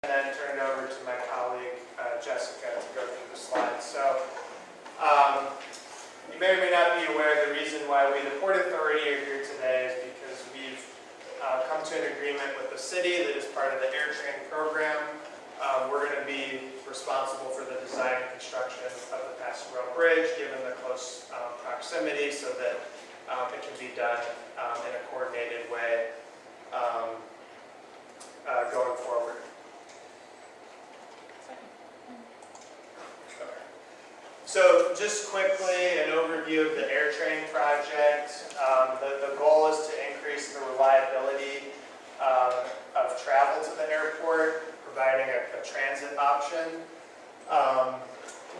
and then turn it over to my colleague Jessica to go through the slides. So you may or may not be aware the reason why we, the Port Authority, are here today is because we've come to an agreement with the city that is part of the AirTrain program. We're going to be responsible for the design and construction of the Passarella Bridge, given the close proximity, so that it can be done in a coordinated way going forward. So just quickly, an overview of the AirTrain project. The goal is to increase the reliability of travel to the airport, providing a transit option.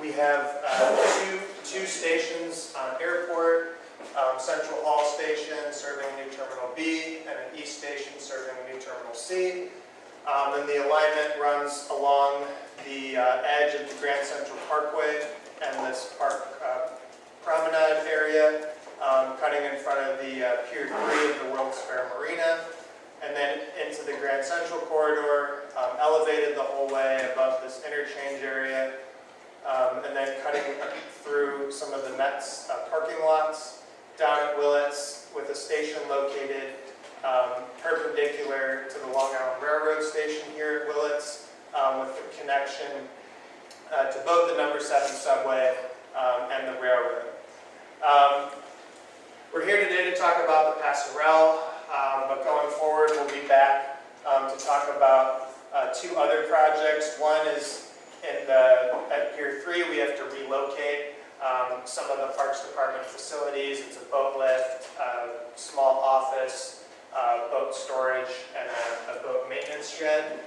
We have two stations on airport, Central Hall Station serving New Terminal B, and an East Station serving New Terminal C. And the alignment runs along the edge of the Grand Central Parkway and this park promenade area, cutting in front of the Pier 3 of the World's Fair Marina, and then into the Grand Central Corridor, elevated the whole way above this interchange area, and then cutting through some of the Mets parking lots, down at Willits with a station located perpendicular to the Long Island Railroad station here at Willits, with the connection to both the number 7 subway and the railroad. We're here today to talk about the Passarella, but going forward we'll be back to talk about two other projects. One is at Pier 3 we have to relocate some of the Parks Department facilities. It's a boat lift, small office, boat storage, and a boat maintenance shed.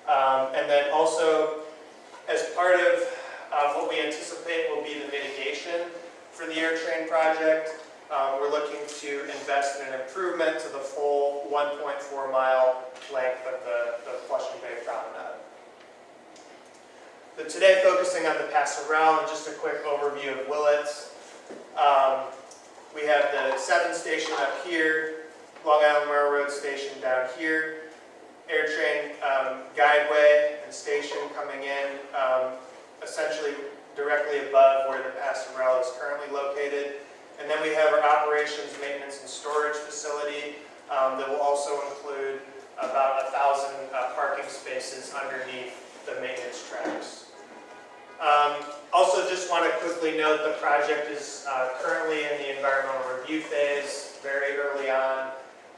And then also, as part of what we anticipate will be the mitigation for the AirTrain project, we're looking to invest in an improvement to the full 1.4 mile length of the Flushing Bay Promenade. But today, focusing on the Passarella, and just a quick overview of Willits. We have the 7 station up here, Long Island Railroad station down here, AirTrain guideway and station coming in, essentially directly above where the Passarella is currently located. And then we have our operations, maintenance, and storage facility that will also include about 1,000 parking spaces underneath the maintenance tracks. Also, just want to quickly note the project is currently in the environmental review phase, very early on.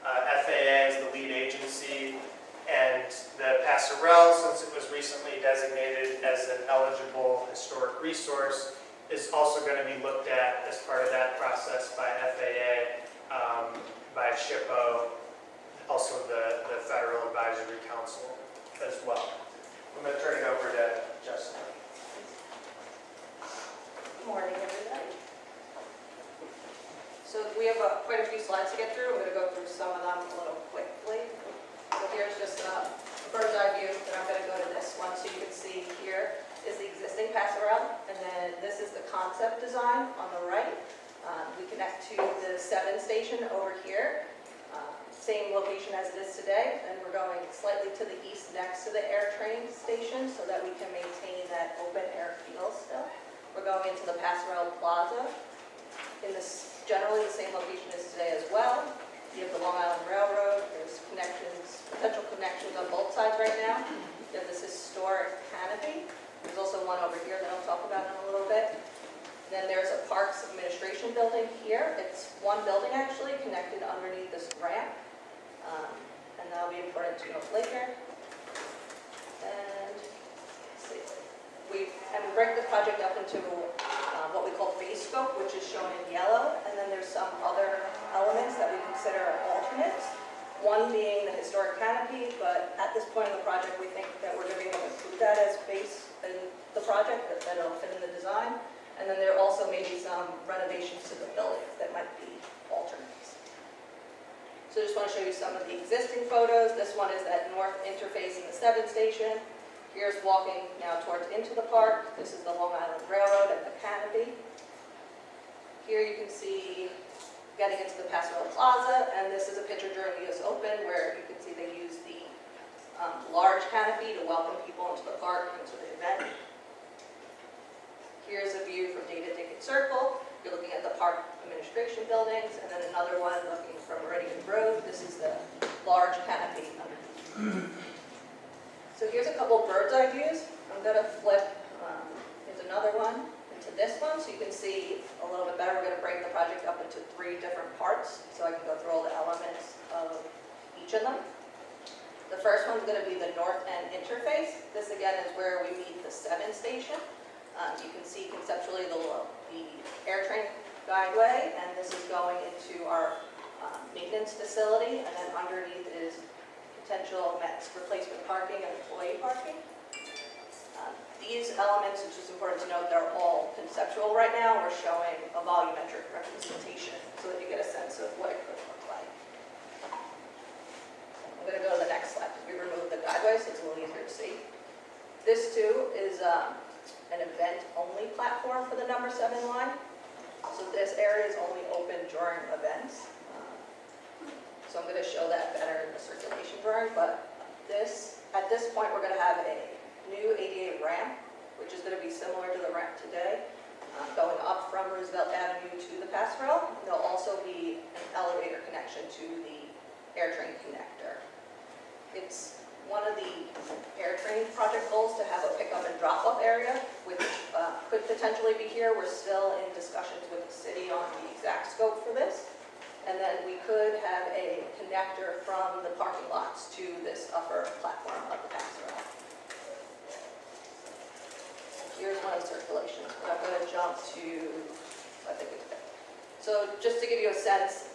FAA is the lead agency, and the Passarella, since it was recently designated as an eligible historic resource, is also going to be looked at as part of that process by FAA, by SHPO, also the Federal Advisory Council as well. I'm going to turn it over to Jessica. Good morning, everybody. So we have quite a few slides to get through. I'm going to go through some of them a little quickly. So here's just a bird's eye view, and I'm going to go to this one so you can see here is the existing Passarella, and then this is the concept design on the right. We connect to the 7 station over here, same location as it is today, and we're going slightly to the east next to the AirTrain station so that we can maintain that open air feel still. We're going into the Passarella Plaza in this generally the same location as today as well. You have the Long Island Railroad. There's connections, potential connections on both sides right now. You have this historic canopy. There's also one over here that I'll talk about in a little bit. Then there's a Parks Administration building here. It's one building actually connected underneath this ramp. And that'll be important to note later. And let's see. We break the project up into what we call base scope, which is shown in yellow, and then there's some other elements that we consider alternates. One being the historic canopy, but at this point in the project, we think that we're going to be able to include that as base in the project, that it'll fit in the design. And then there also may be some renovations to the building that might be alternates. So I just want to show you some of the existing photos. This one is that north interface in the 7 station. Here's walking now towards into the park. This is the Long Island Railroad at the canopy. Here you can see getting into the Passarella Plaza, and this is a picture during the US Open where you can see they use the large canopy to welcome people into the park, into the event. Here's a view from Data Ticket Circle. You're looking at the park administration buildings, and then another one looking from Meridian Road. This is the large canopy underneath. So here's a couple bird's eye views. I'm going to flip, here's another one, into this one, so you can see a little bit better. We're going to break the project up into 3 different parts, so I can go through all the elements of each of them. The first one's going to be the north end interface. This again is where we meet the 7 station. You can see conceptually the AirTrain guideway, and this is going into our maintenance facility, and then underneath is potential METS replacement parking and employee parking. These elements, which is important to note, they're all conceptual right now. We're showing a volumetric representation so that you get a sense of what it could look like. I'm going to go to the next slide. We removed the guideway, so it's a little easier to see. This too is an event-only platform for the number 7 line. So this area is only open during events. So I'm going to show that better in the circulation drawing, but at this point we're going to have a new ADA ramp, which is going to be similar to the ramp today, going up from Roosevelt Avenue to the Passarella. There'll also be an elevator connection to the AirTrain connector. It's one of the AirTrain project goals to have a pickup and drop-off area, which could potentially be here. We're still in discussions with the city on the exact scope for this. And then we could have a connector from the parking lots to this upper platform of the Passarella. Here's one of the circulations, but I'm going to jump to, I think it's good. So just to give you a sense,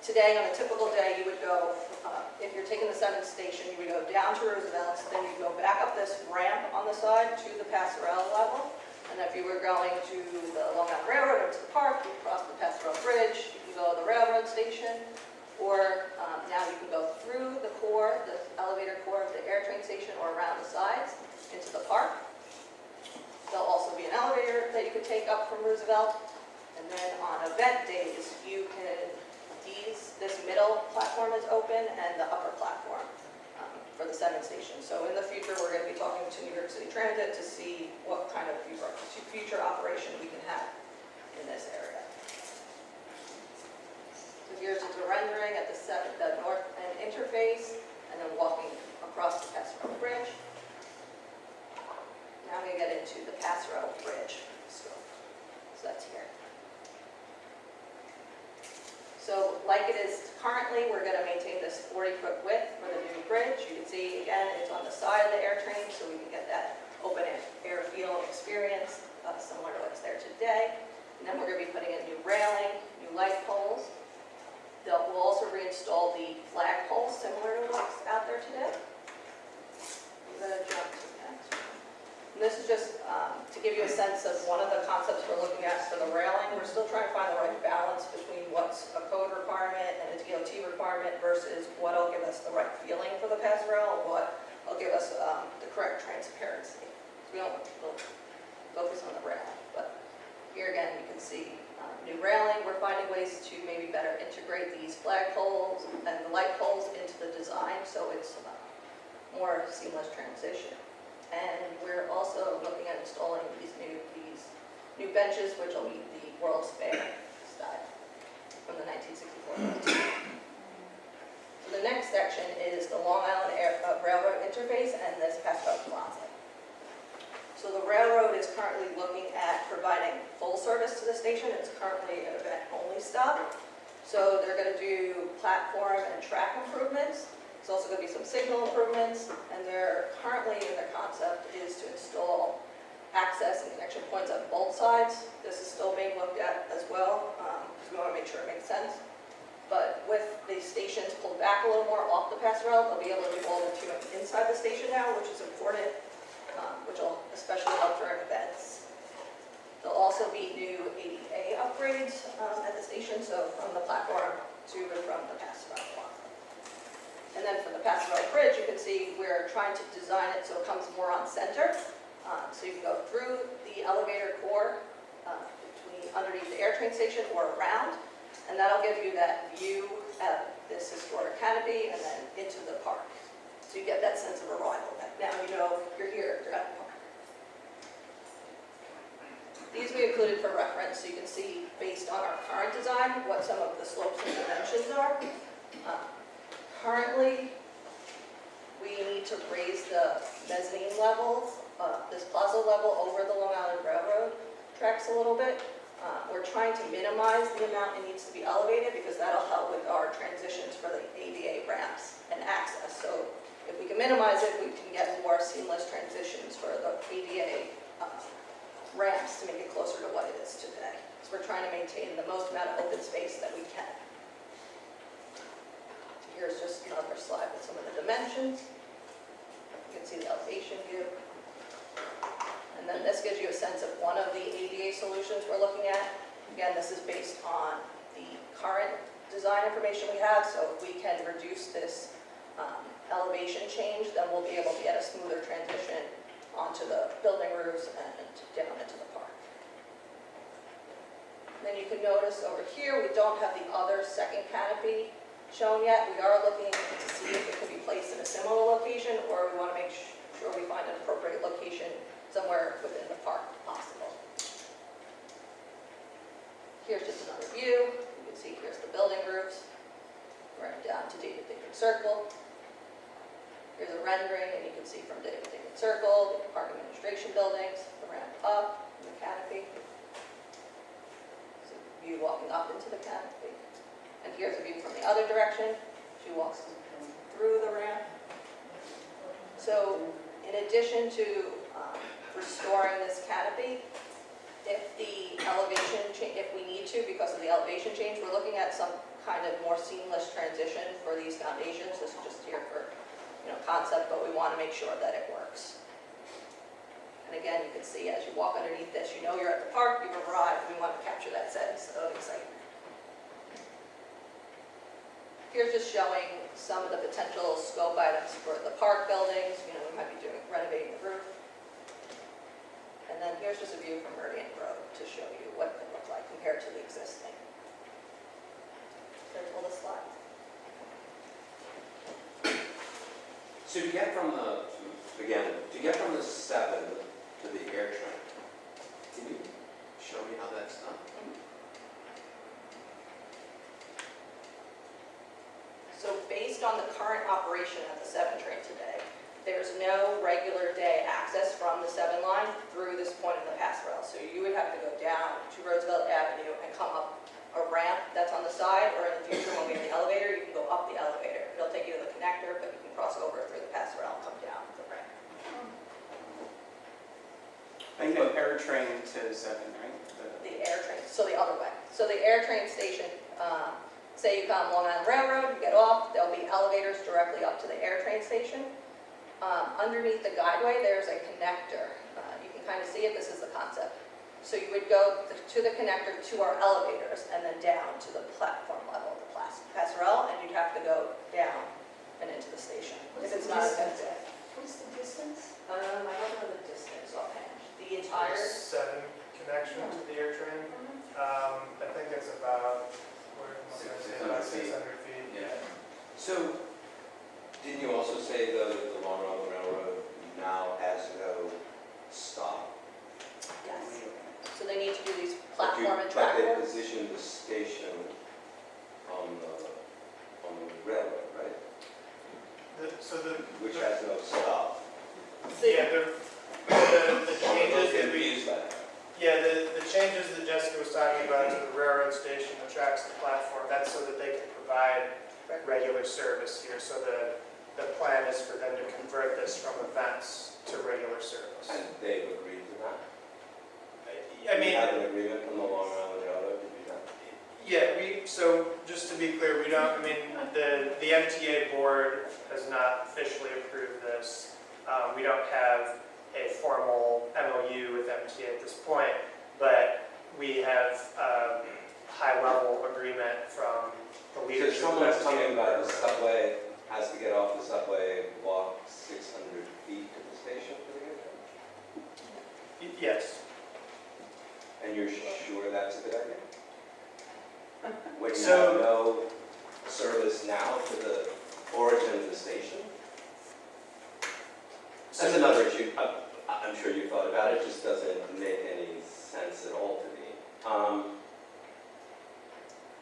today on a typical day you would go, if you're taking the 7th station, you would go down to Roosevelt, then you go back up this ramp on the side to the Passarella level, and if you were going to the Long Island Railroad or to the park, you cross the Passarella Bridge, you can go to the railroad station, or now you can go through the core, the elevator core of the AirTrain station or around the sides into the park. There'll also be an elevator that you could take up from Roosevelt. And then on event days, you can, this middle platform is open and the upper platform for the 7th station. So in the future, we're going to be talking to New York City Transit to see what kind of future operation we can have in this area. So here's just a rendering at the north end interface, and then walking across the Passarella Bridge. Now I'm going to get into the Passarella Bridge scope. So that's here. So like it is currently, we're going to maintain this 40-foot width for the new bridge. You can see, again, it's on the side of the AirTrain, so we can get that open air feel experience, similar to what's there today. And then we're going to be putting in new railing, new light poles. We'll also reinstall the flag poles, similar to what's out there today. I'm going to jump to the next one. And this is just to give you a sense of one of the concepts we're looking at for the railing. We're still trying to find the right balance between what's a code requirement and a DOT requirement versus what will give us the right feeling for the Passarella, what will give us the correct transparency. So we don't we'll focus on the railing, but here again you can see new railing. We're finding ways to maybe better integrate these flag poles and the light poles into the design so it's more seamless transition. And we're also looking at installing these new benches, which will meet the World's Fair style from the 1964. So the next section is the Long Island Railroad interface and this Passarella Plaza. So the railroad is currently looking at providing full service to the station. It's currently an event-only stop. So they're going to do platform and track improvements. There's also going to be some signal improvements, and they're currently in their concept is to install access and connection points on both sides. This is still being looked at as well, because we want to make sure it makes sense. But with the stations pulled back a little more off the Passarella, they'll be able to do all the queuing inside the station now, which is important, which will especially help during events. There'll also be new ADA upgrades at the station, so from the platform to and from the Passarella. And then for the Passarella Bridge, you can see we're trying to design it so it comes more on center. So you can go through the elevator core underneath the AirTrain station or around, and that'll give you that view of this historic canopy and then into the park. So you get that sense of arrival, that now you know you're here, you're at the park. These we included for reference, so you can see, based on our current design, what some of the slopes and dimensions are. Currently, we need to raise the mezzanine level, this plaza level over the Long Island Railroad tracks a little bit. We're trying to minimize the amount it needs to be elevated because that'll help with our transitions for the ADA ramps and access. So if we can minimize it, we can get more seamless transitions for the ADA ramps to make it closer to what it is today. So we're trying to maintain the most amount of open space that we can. So here's just another slide with some of the dimensions. You can see the elevation view. And then this gives you a sense of one of the ADA solutions we're looking at. Again, this is based on the current design information we have, so if we can reduce this elevation change, then we'll be able to get a smoother transition onto the building roofs and down into the park. And then you can notice over here, we don't have the other second canopy shown yet. We are looking to see if it can be placed in a similar location, or we want to make sure we find an appropriate location somewhere within the park possible. Here's just another view. You can see here's the building roofs, right down to David Dickard Circle. Here's a rendering, and you can see from David Dickard Circle, the park administration buildings, the ramp up, and the canopy. So view walking up into the canopy. And here's a view from the other direction. She walks through the ramp. So in addition to restoring this canopy, if the elevation change, if we need to, because of the elevation change, we're looking at some kind of more seamless transition for these foundations. This is just here for concept, but we want to make sure that it works. And again, you can see as you walk underneath this, you know you're at the park, you've arrived. We want to capture that sense of excitement. Here's just showing some of the potential scope items for the park buildings. We might be renovating the roof. And then here's just a view from Meridian Road to show you what it could look like compared to the existing. There's all the slides. So to get from the 7 to the AirTrain, can you show me how that's done? So based on the current operation of the 7 train today, there's no regular day access from the 7 line through this point in the Passarella. So you would have to go down to Roosevelt Avenue and come up a ramp that's on the side, or in the future when we have the elevator, you can go up the elevator. It'll take you to the connector, but you can cross over through the Passarella and come down the ramp. Like the AirTrain to 7, right? The AirTrain, so the other way. So the AirTrain station, say you come Long Island Railroad, you get off, there'll be elevators directly up to the AirTrain station. Underneath the guideway, there's a connector. You can kind of see it, this is the concept. So you would go to the connector to our elevators and then down to the platform level of the Passarella, and you'd have to go down and into the station. If it's not a good day. What's the distance? I don't know the distance offhand. The entire, 7 connection to the AirTrain. I think it's about, about 600 feet. Yeah. So, didn't you also say the Long Island Railroad now has no stop? yes. So they need to do these platform and But track they work. positioned the station on the railroad, right? Which has no stop. Yeah, the changes that we, Confused by that. yeah, the changes that Jessica was talking about to the railroad station, the tracks, the platform, that's so that they can provide regular service here. So the plan is for them to convert this from events to regular service. And they've agreed to that? I mean, You have an agreement from the Long Island Railroad to do that? yeah, so just to be clear, we don't, I mean, the MTA board has not officially approved this. We don't have a formal MOU with MTA at this point, but we have a high-level agreement from the So leadership. if someone's of coming by the MTA. subway, has to get off the subway, walk 600 feet to the station for the AirTrain? Yes. And you're sure that's a good idea? When you So- have no service now to the origin of the station? So, That's another issue. I'm sure you thought about it, just doesn't make any sense at all to me.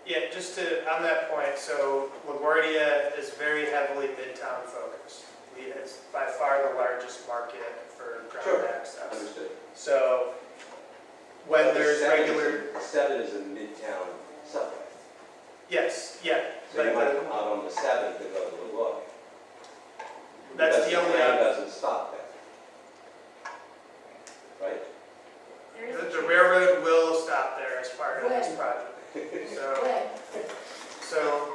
Yeah, just to, on that point, so LaGuardia is very heavily midtown focused. It's by far the largest market for ground Sure. access. Understood. So when But the there's 7 is regular, a- 7 is a midtown subway. yes, yeah. So you but might come out on the 7 to go to the look. That's Because the only, train doesn't stop there. Right? the railroad will stop there as part of this When? project. So, When? so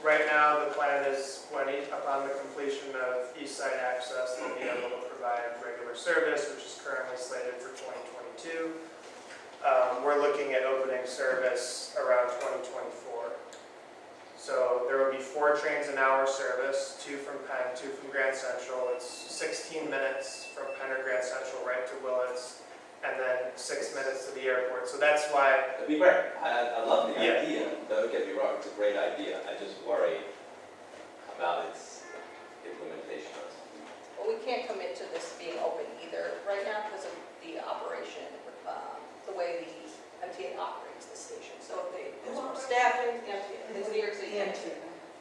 right now, the plan is when, upon the completion of east side access, they'll be able to provide regular service, which is currently slated for 2022. We're looking at opening service around 2024. So there will be 4 trains an hour service, 2 from Penn, 2 from Grand Central. It's 16 minutes from Penn or Grand Central right to Willits, and then 6 minutes to the airport. So that's why, That'd be great. I love the Yeah. idea. Don't get me wrong, it's a great idea. I just worry about its implementation. Well, we can't commit to this being open either right now because of the operation, the way the MTA operates the station. So if there's more staffing, the MTA, it's New York City MTA.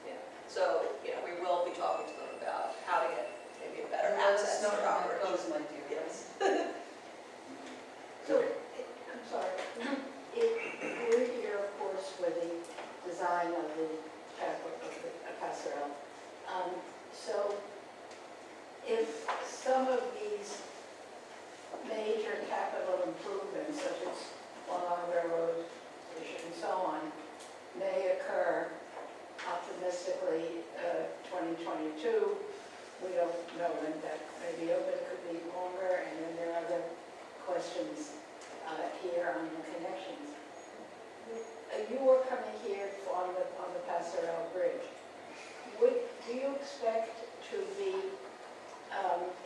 Yeah. So, we will be talking to them about how to get maybe a better access to their operation. my dear. Yes. So, I'm sorry, we're here, of course, for the design of the Passarella. So, if some of these major capital improvements, such as Long Railroad Station and so on, may occur optimistically 2022, we don't know when that may be open, it could be longer, and then there are other questions here on the connections. You were coming here on the Passarella Bridge. Do you expect to be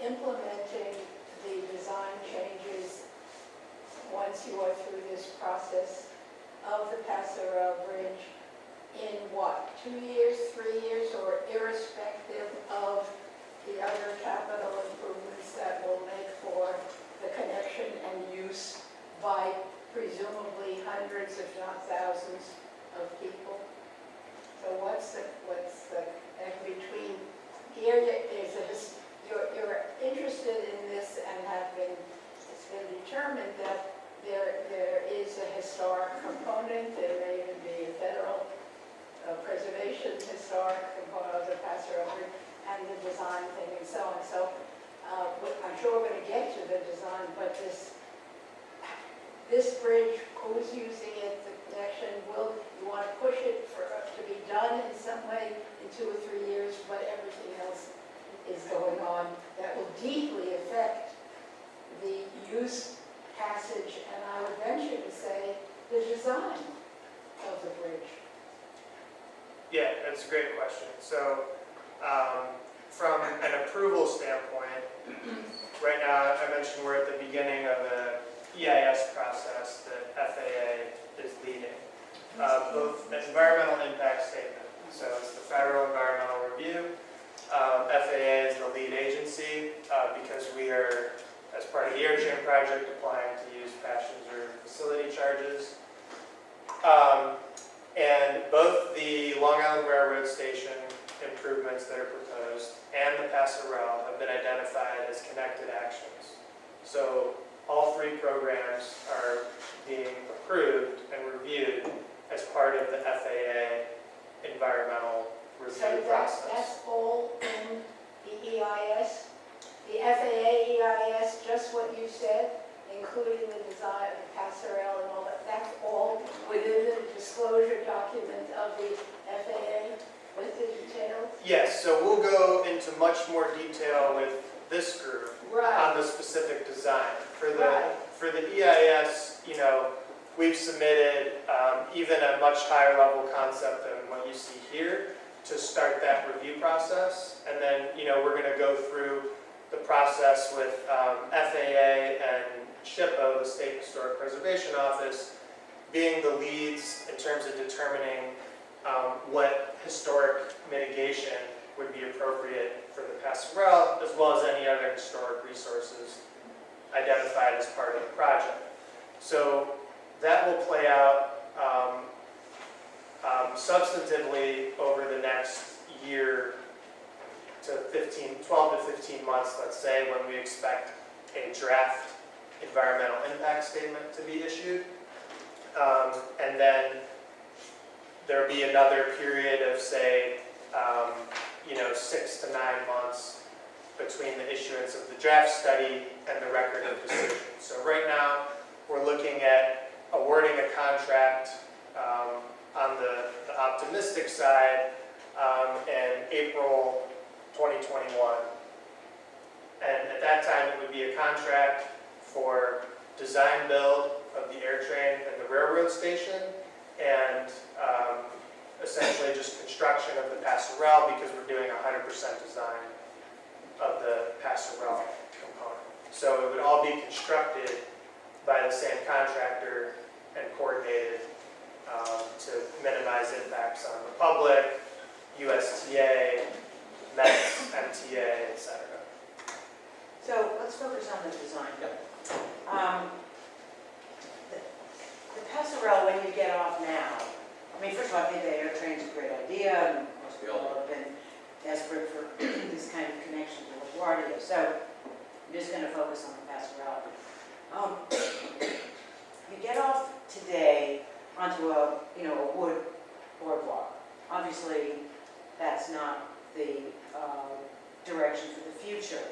implementing the design changes once you are through this process of the Passarella Bridge in what, 2 years, 3 years, or irrespective of the other capital improvements that will make for the connection and use by presumably hundreds, if not thousands, of people? So what's the and between here, you're interested in this and it's been determined that there is a historic component, there may even be a federal preservation historic component of the Passarella Bridge and the design thing and so on. So I'm sure we're going to get to the design, but this bridge, who's using it, the connection, you want to push it to be done in some way in 2 or 3 years, but everything else is going on that will deeply affect the use, passage, and I would venture to say the design of the bridge. yeah, that's a great question. So from an approval standpoint, right now, I mentioned we're at the beginning of a EIS process that FAA is leading. Both an environmental impact statement, so it's the Federal Environmental Review. FAA is the lead agency because we are, as part of the AirTrain Project, applying to use passenger facility charges. And both the Long Island Railroad Station improvements that are proposed and the Passarella have been identified as connected actions. So all 3 programs are being approved and reviewed as part of the FAA environmental review So process. that's all in the EIS? The FAA EIS, just what you said, including the design of the Passarella and all that, that's all within the disclosure document of the FAA with the details? Yes, so we'll go into much more detail with this group Right, on the specific design. right. For the EIS, we've submitted even a much higher level concept than what you see here to start that review process. And then, we're going to go through the process with FAA and SHPO, the State Historic Preservation Office, being the leads in terms of determining what historic mitigation would be appropriate for the Passarella, as well as any other historic resources identified as part of the project. So that will play out substantively over the next year to 12 to 15 months, let's say, when we expect a draft environmental impact statement to be issued. And then there'll be another period of, say, 6 to 9 months between the issuance of the draft study and the record of decision. So right now, we're looking at awarding a contract on the optimistic side in April 2021. And at that time, it would be a contract for design build of the AirTrain and the railroad station, and essentially just construction of the Passarella, because we're doing 100% design of the Passarella component. So it would all be constructed by the same contractor and coordinated to minimize impacts on the public, USTA, METS, MTA, etc. So let's focus on the design. The Passarella, when you get off now, I mean, first of all, I think the AirTrain's a great idea, and of course we all have been desperate for this kind of connection to LaGuardia. So I'm just going to focus on the Passarella. You get off today onto a wood boardwalk. Obviously, that's not the direction for the future.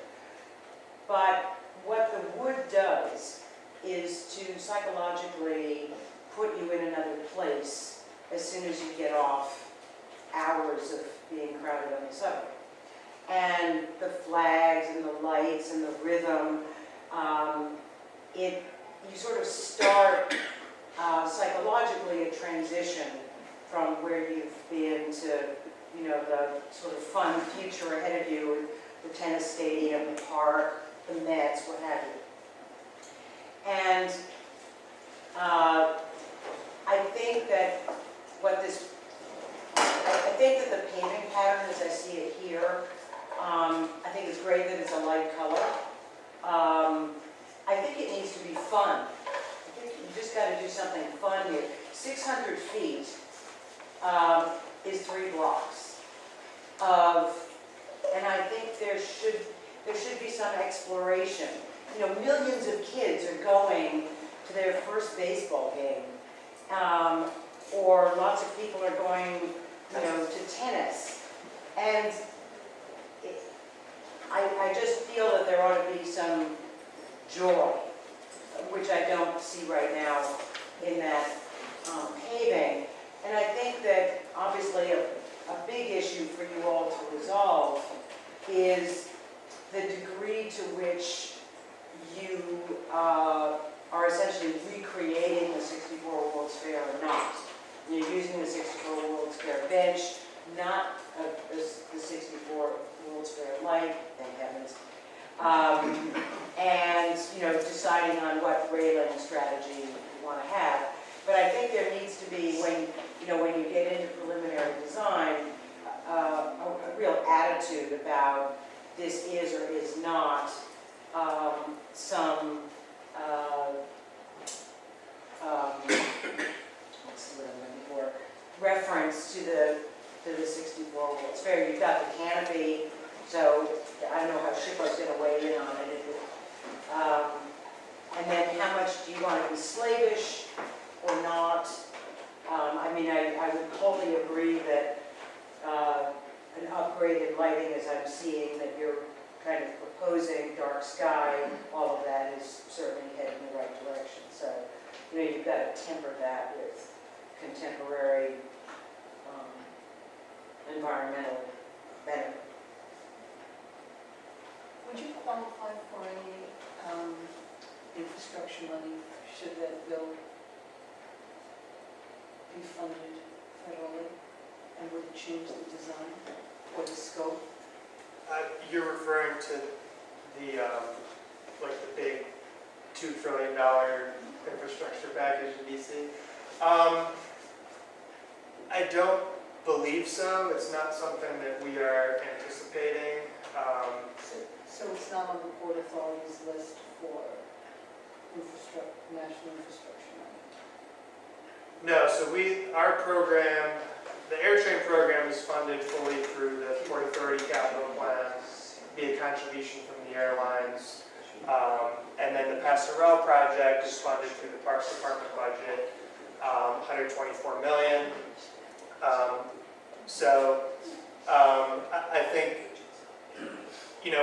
But what the wood does is to psychologically put you in another place as soon as you get off hours of being crowded on the subway. And the flags and the lights and the rhythm, you sort of start psychologically a transition from where you've been to, the sort of fun future ahead of you with the tennis stadium, the park, the Mets, what have you. And I think that the paving pattern, as I see it here, I think it's great that it's a light color. I think it needs to be fun. I think you just got to do something fun here. 600 feet is 3 blocks and I think there should be some exploration. Millions of kids are going to their first baseball game, or lots of people are going, to tennis, and I just feel that there ought to be some joy, which I don't see right now in that paving. And I think that obviously a big issue for you all to resolve is the degree to which you are essentially recreating the 64 World's Fair or not. You're using the 64 World's Fair bench, not the 64 World's Fair light, thank heavens. And deciding on what railing strategy you want to have. But I think there needs to be, when you get into preliminary design, a real attitude about this is or is not some what's the word I'm looking for? Reference to the 64 World's Fair. You've got the canopy, so I don't know how SHPO's going to weigh in on it. And then how much do you want to be slavish or not? I would totally agree that an upgrade in lighting, as I'm seeing that you're kind of proposing, dark sky, all of that is certainly heading in the right direction. So, you've got to temper that with contemporary environmental benefit. Would you qualify for any infrastructure money should that bill be funded federally? And would it change the design or the scope? You're referring to the the big $2 trillion infrastructure package in DC. I don't believe so. It's not something that we are anticipating. So it's not on the Port Authority's list for national infrastructure money? No, so our program, the AirTrain program is funded fully through the Port Authority capital plan, be a contribution from the airlines. And then the Passarella project is funded through the Parks Department budget, $124 million. I think,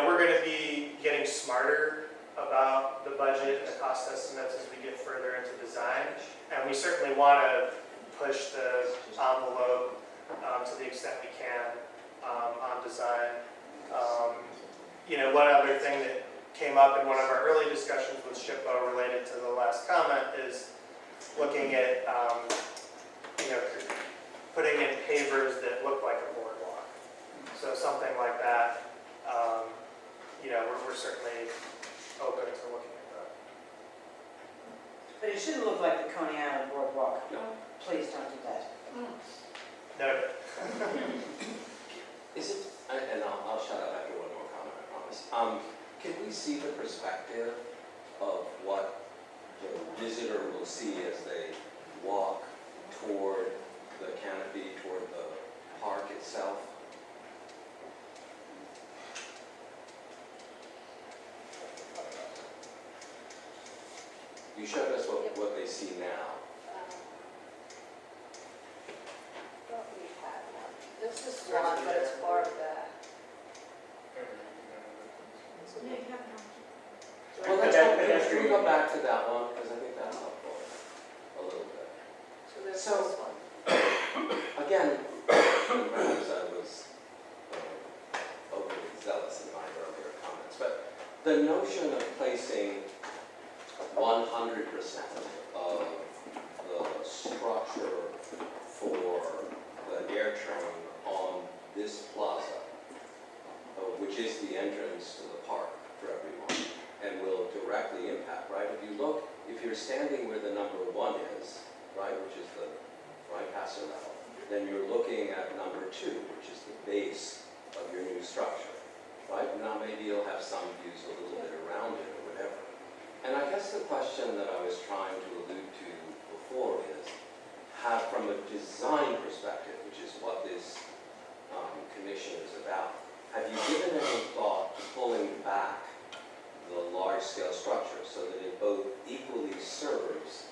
we're going to be getting smarter about the budget and the cost estimates as we get further into design. And we certainly want to push the envelope to the extent we can on design. One other thing that came up in one of our early discussions with SHPO related to the last comment is looking at, putting in pavers that look like a boardwalk. So something like that, we're certainly open to looking at that. But it shouldn't look like the Coney Island Boardwalk. No. Please don't do that. Noted. Is it, and I'll shut up after one more comment, I promise. Can we see the perspective of what the visitor will see as they walk toward the canopy, toward the park itself? You showed us what they see now. What we have now. This is one, but it's part of that. Well, can we go back to that one, because I think that's helpful a little bit. So there's So- this one. Again, perhaps I was overly zealous in my earlier comments, but the notion of placing 100% of the structure for the AirTrain on this plaza, which is the entrance to the park for everyone, and will directly impact, right? If you're standing where the number 1 is, right, which is the Passarella, then you're looking at number 2, which is the base of your new structure, right? Now maybe you'll have some views a little bit around it or whatever. And I guess the question that I was trying to allude to before is, from a design perspective, which is what this commission is about, have you given any thought to pulling back the large-scale structure so that it both equally serves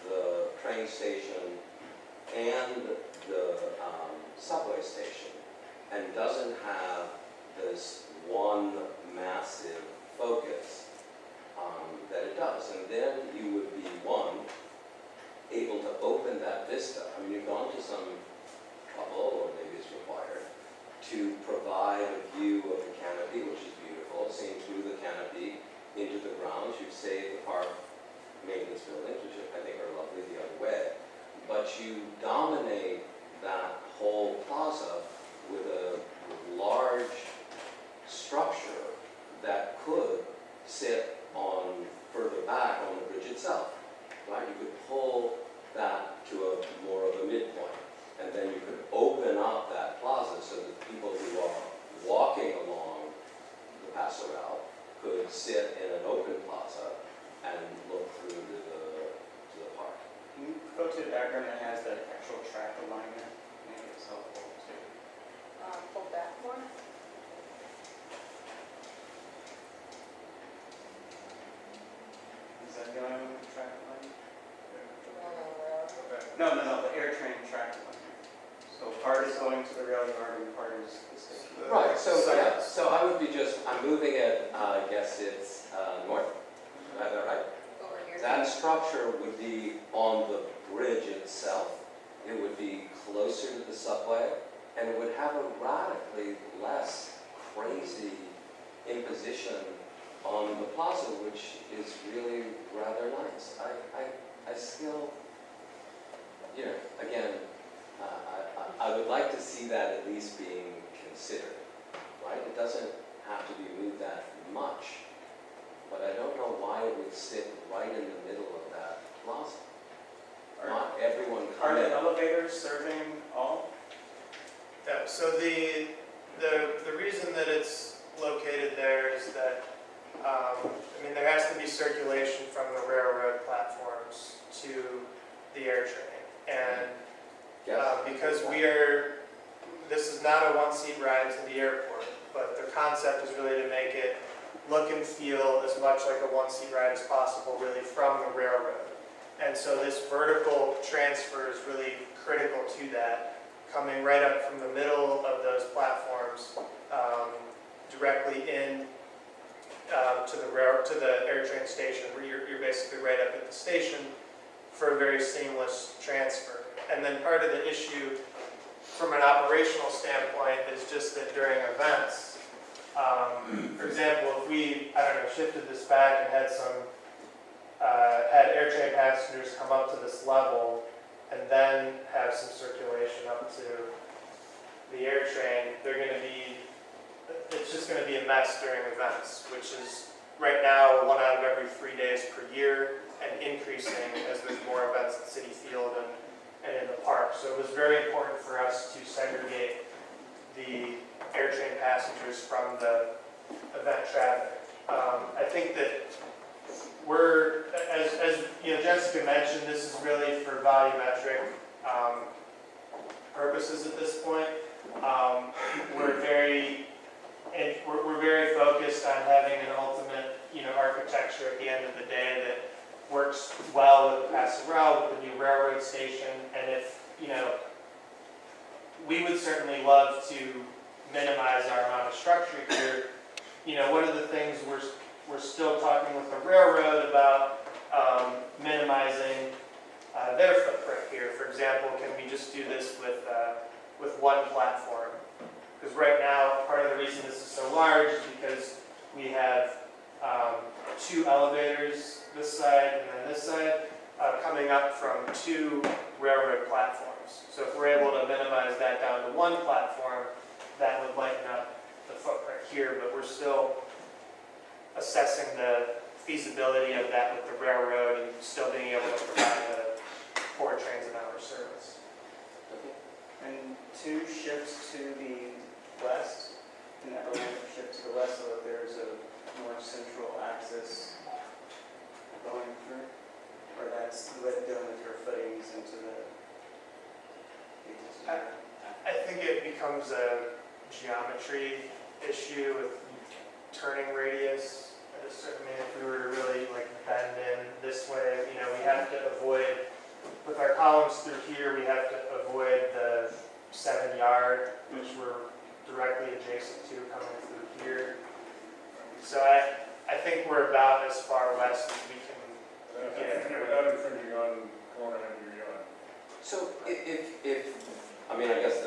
the train station and the subway station, and doesn't have this one massive focus that it does? And then you would be, able to open that vista. I mean, you've gone to some trouble, or maybe it's required, to provide a view of the canopy, which is beautiful, seeing through the canopy into the grounds. You've saved the park maintenance buildings, which I think are lovely the other way. But you dominate that whole plaza with a large structure that could sit on further back on the bridge itself, right? You could pull that to more of a midpoint, and then you could open up that plaza so that people who are walking along the Passarella could sit in an open plaza and look through to the park. Can you go to the diagram that has the actual track alignment? Maybe it's helpful too. Pull back one. Is that the only one with the track alignment? Okay. No, the AirTrain track alignment. So part is going to the rail yard and part is the station. Right, so I would be I'm moving it, I guess it's north, is that right? Over here. That structure would be on the bridge itself. It would be closer to the subway, and it would have a radically less crazy imposition on the plaza, which is really rather nice. I still, again, I would like to see that at least being considered, right? It doesn't have to be moved that much, but I don't know why it would sit right in the middle of that plaza. Not everyone Are coming. the elevators serving all? Yeah, so the reason that it's located there is that, I mean, there has to be circulation from the railroad platforms to the AirTrain. And because this is not a one-seat ride to the airport, but the concept is really to make it look and feel as much like a one-seat ride as possible, really, from the railroad. And so this vertical transfer is really critical to that, coming right up from the middle of those platforms, directly in to the AirTrain station, where you're basically right up at the station for a very seamless transfer. And then part of the issue from an operational standpoint is just that during events, for example, if we, I don't know, shifted this back and had had AirTrain passengers come up to this level and then have some circulation up to the AirTrain, it's just going to be a mess during events, which is right now 1 out of every 3 days per year and increasing as there's more events at Citi Field and in the park. So it was very important for us to segregate the AirTrain passengers from the event traffic. I think that as you know, Jessica mentioned, this is really for volumetric purposes at this point. We're very focused on having an ultimate, architecture at the end of the day that works well with the Passarella, with the new railroad station, and if, we would certainly love to minimize our amount of structure here. One of the things we're still talking with the railroad about minimizing their footprint here. For example, can we just do this with one platform? Because right now, part of the reason this is so large is because we have 2 elevators, this side and then this side, coming up from 2 railroad platforms. So if we're able to minimize that down to 1 platform, that would lighten up the footprint here, but we're still assessing the feasibility of that with the railroad and still being able to provide a 4 trains an hour service. And 2 shifts to the west, and that ramp shift to the west so that there's a more central axis going through, or that's dealing with your footings into the I think it becomes a geometry issue with turning radius. I mean, if we were to really bend in this way, we have to avoid, with our columns through here, we have to avoid the 7-yard, which we're directly adjacent to coming through here. So I think we're about as far west as we can get. Without infringing on going ahead of your yard. So I guess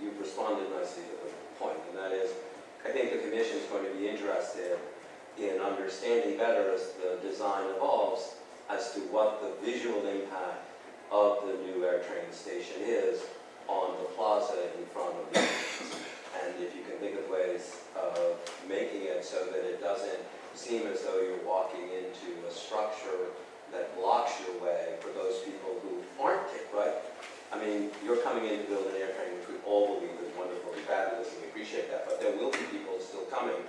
you've responded nicely to the point, and that is, I think the commission is going to be interested in understanding better as the design evolves as to what the visual impact of the new AirTrain station is on the plaza in front of the entrance. And if you can think of ways of making it so that it doesn't seem as though you're walking into a structure that blocks your way for those people who aren't it, right? I mean, you're coming in to build an AirTrain, which we all believe is wonderful and fabulous, and we appreciate that, but there will be people still coming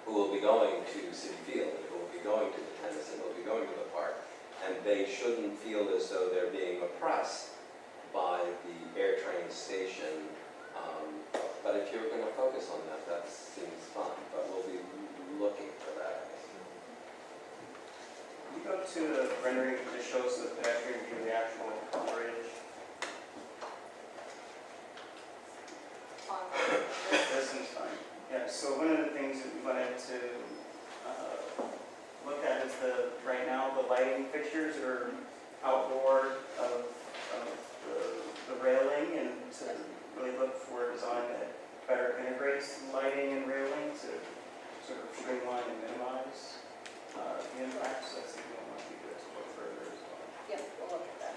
who will be going to Citi Field, and who will be going to the tennis, and who will be going to the park, and they shouldn't feel as though they're being oppressed by the AirTrain station. But if you're going to focus on that, that seems fun, but we'll be looking for that. Can you go to the rendering that shows the pedestrian view of the actual bridge? This is fine. Yeah, so one of the things that we wanted to look at is right now, the lighting fixtures are outboard of the railing, and to really look for a design that better integrates lighting and railing to sort of streamline and minimize the impacts. That's the one might be good to look further as well. Yeah, we'll look at that.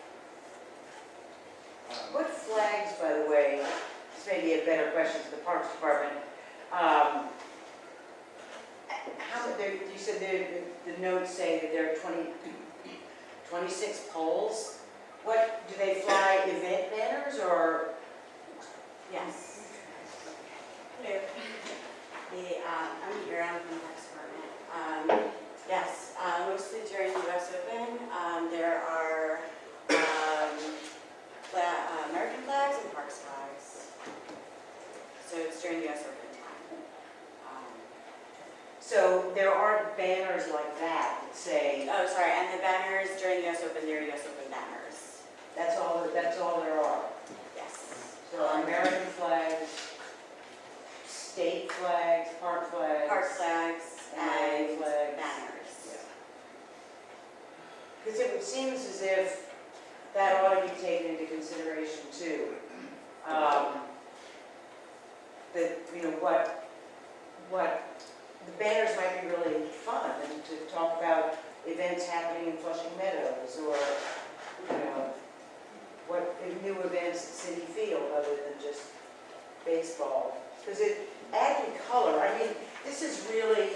What flags, by the way, this may be a better question to the Parks Department, you said the notes say that there are 26 poles. What, do they fly event banners or Yes. Hello. I'm here, I'm from the Parks Department. Yes, mostly during the US Open, there are American flags and Parks flags. So it's during the US Open time. So there aren't banners like that that say, Oh, sorry, and the banners during the US Open, they're US Open banners. that's all there are. Yes. So American flags, state flags, park flags. Park flags and and flags. banners. Because it seems as if that ought to be taken into consideration too. That, you know, what, the banners might be really fun, and to talk about events happening in Flushing Meadows, or, you know, what new events at City Field other than just baseball. Because it added color. I mean, this is really,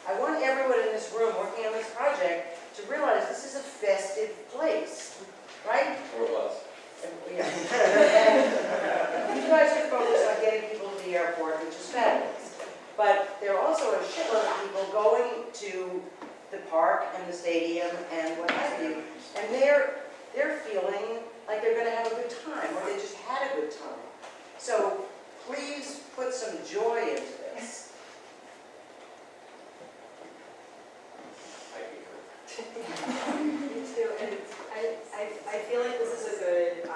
I want everyone in this room working on this project to realize this is a festive place, right? Or it was. Yeah. You guys are focused on getting people to the airport, which is fabulous. But there are also a shitload of people going to the park and the stadium and what have you. And they're feeling like they're going to have a good time, or they just had a good time. So please put some joy into this. I concur. Me too, and I feel like this is a good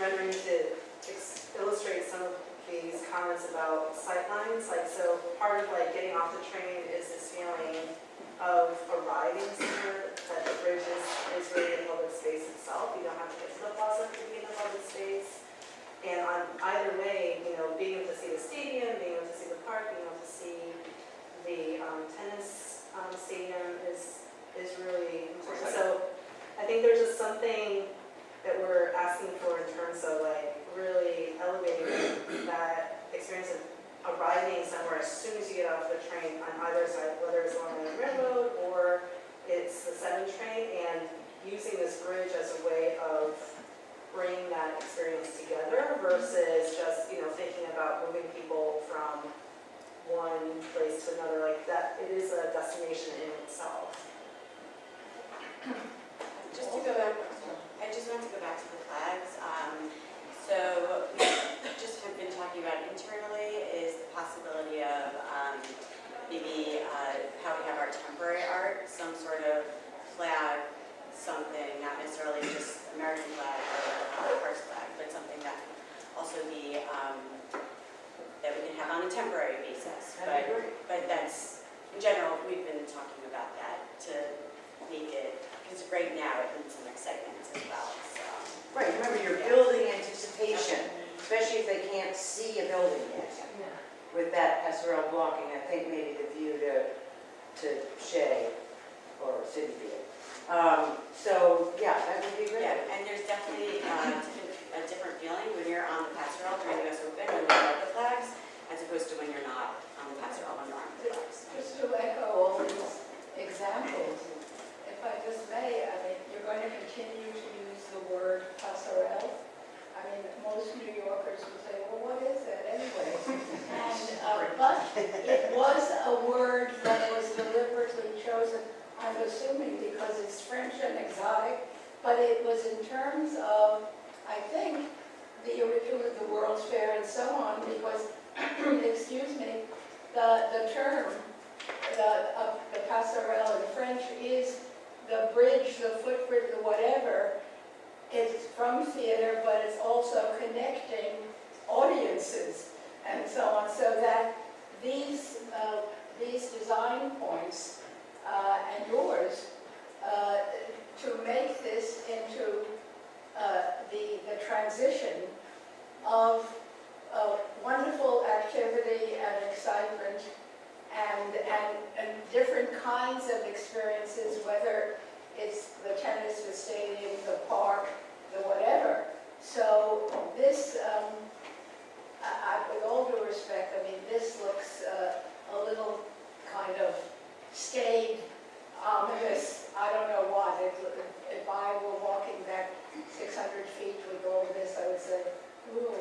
rendering to illustrate some of these comments about sightlines. Like, so part of like getting off the train is this feeling of arriving somewhere, that the bridge is really a public space itself. You don't have to get to the plaza to be in the public space. And on either way, you know, being able to see the stadium, being able to see the park, being able to see the tennis stadium is really important. So I think there's just something that we're asking for in terms of like really elevating that experience of arriving somewhere as soon as you get off the train on either side, whether it's on the railroad or it's the 7 train, and using this bridge as a way of bringing that experience together versus just, you know, thinking about moving people from one place to another. Like that, it is a destination in itself. Just to go back, I just want to go back to the flags. So what we just have been talking about internally is the possibility of maybe how we have our temporary art, some sort of flag, something, not necessarily just American flag or Parks flag, but something that can also be, that we can have on a temporary basis. But that's, in general, we've been talking about that to make it, because right now it needs some excitement as well, so. Right, remember, you're building anticipation, especially if they can't see a building yet. With that Passarella blocking, I think maybe the view to Shea or City Field. So, yeah, that would be great. Yeah, and there's definitely a different feeling when you're on the Passarella during the US Open, when you're at the flags, as opposed to when you're not on the Passarella when you're on the flags. Just to echo all these examples, if I just may, I mean, you're going to continue to use the word Passarella. I mean, most New Yorkers would say, well, what is that anyway? And, but it was a word that was deliberately chosen, I'm assuming because it's French and exotic, but it was in terms of, I think, the World's Fair and so on, because, excuse me, the term, the Passarella in French is the bridge, the footbridge, the whatever. It's from theater, but it's also connecting audiences and so on, so that these design points and yours to make this into the transition of wonderful activity and excitement and different kinds of experiences, whether it's the tennis, the stadium, the park, the whatever. So this, with all due respect, I mean, this looks a little kind of staid, ominous, I don't know what. If I were walking back 600 feet with all this, I would say, ooh,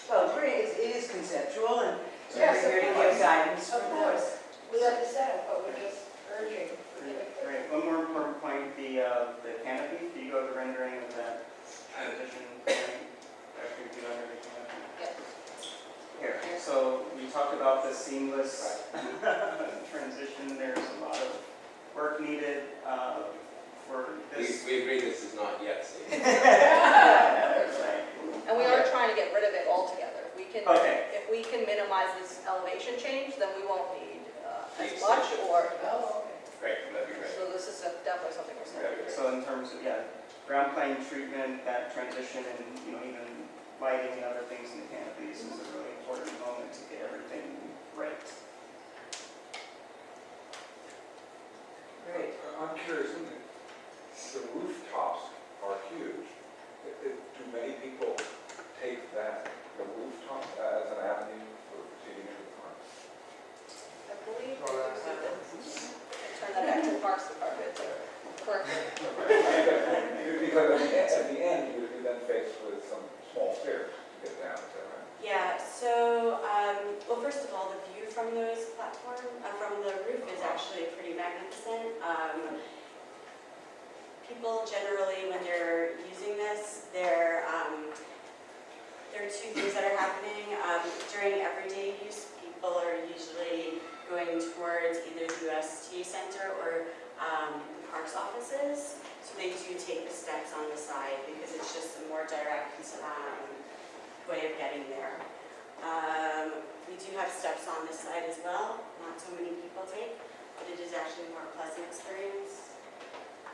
Well, it is conceptual, and so Yes, we're here to of give course. guidance. Of course, we understand, but we're just urging. Right, one more important point, the canopy, do you go to the rendering of that transition point? Actually, do under the canopy. Here, so we talked about the seamless transition, there's a lot of work needed for this. We agree this is not yet safe. And we are trying to get rid of it altogether. Okay. If we can minimize this elevation change, then we won't need as Yes. much or, Oh, Great, that'd be great. so this is definitely something we're saying. So in terms of, ground plane treatment, that transition and, even lighting and other things in the canopies is a really important moment to get everything right. Great. I'm curious, the rooftops are huge. Do many people take the rooftop as an avenue for proceeding to the park? I believe we do something. Turn that back to the Parks Department to correct it. Because at the end, you're then faced with some small stairs to get down, is that right? Yeah, so, well, first of all, the view from those from the roof is actually pretty magnificent. People generally, when they're using this, there are two things that are happening. During everyday use, people are usually going towards either the UST Center or the parks offices. So they do take the steps on the side because it's just a more direct way of getting there. We do have steps on this side as well. Not so many people take, but it is actually a more pleasant experience.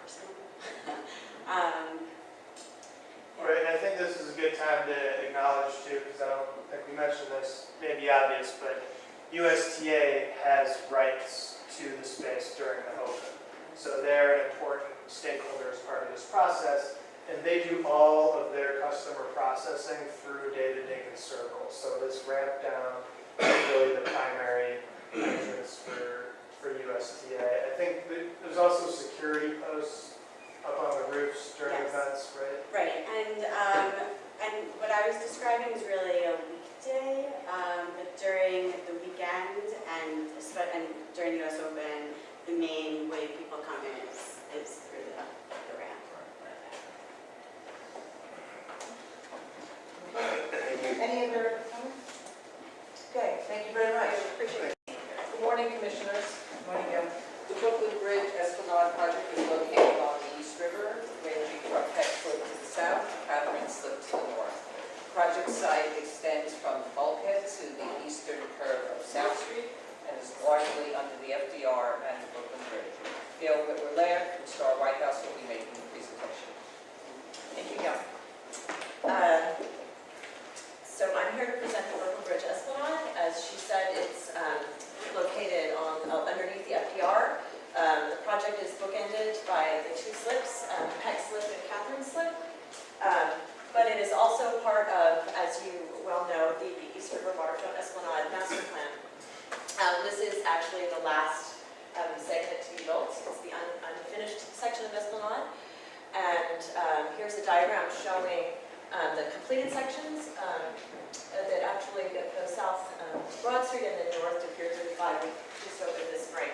Personally. Right, and I think this is a good time to acknowledge too, because I don't think we mentioned this, may be obvious, but USTA has rights to the space during the open. So they're an important stakeholder as part of this process, and they do all of their customer processing through David Dinkins Circle. So this ramp down is really the primary entrance for USTA. I think there's also security posts up on the roofs during Yes. events, right? Right, and what I was describing is really a weekday, but during the weekend and during the US Open, the main way people come in is through the ramp. Any other comments? Okay, thank you very much. Appreciate it. Good morning, Commissioners. Morning, Joe. The Brooklyn Bridge Esplanade project is located on the East River, ranging from Peck Slip to the south, Catherine Slip to the north. The project site extends from the bulkhead to the eastern curve of South Street and is largely under the FDR and the Brooklyn Bridge. Gail Whitwer-Laird from Star White House will be making the presentation. Thank you, Gail. So I'm here to present the Brooklyn Bridge Esplanade. As she said, it's located underneath the FDR. The project is bookended by the two slips, Peck Slip and Catherine Slip. But it is also part of, as you well know, the East River Waterfront Esplanade Master Plan. This is actually the last segment to be built. It's the unfinished section of Esplanade. And here's a diagram showing the completed sections that actually go south Broad Street and then north to Pier 35, which just opened this spring.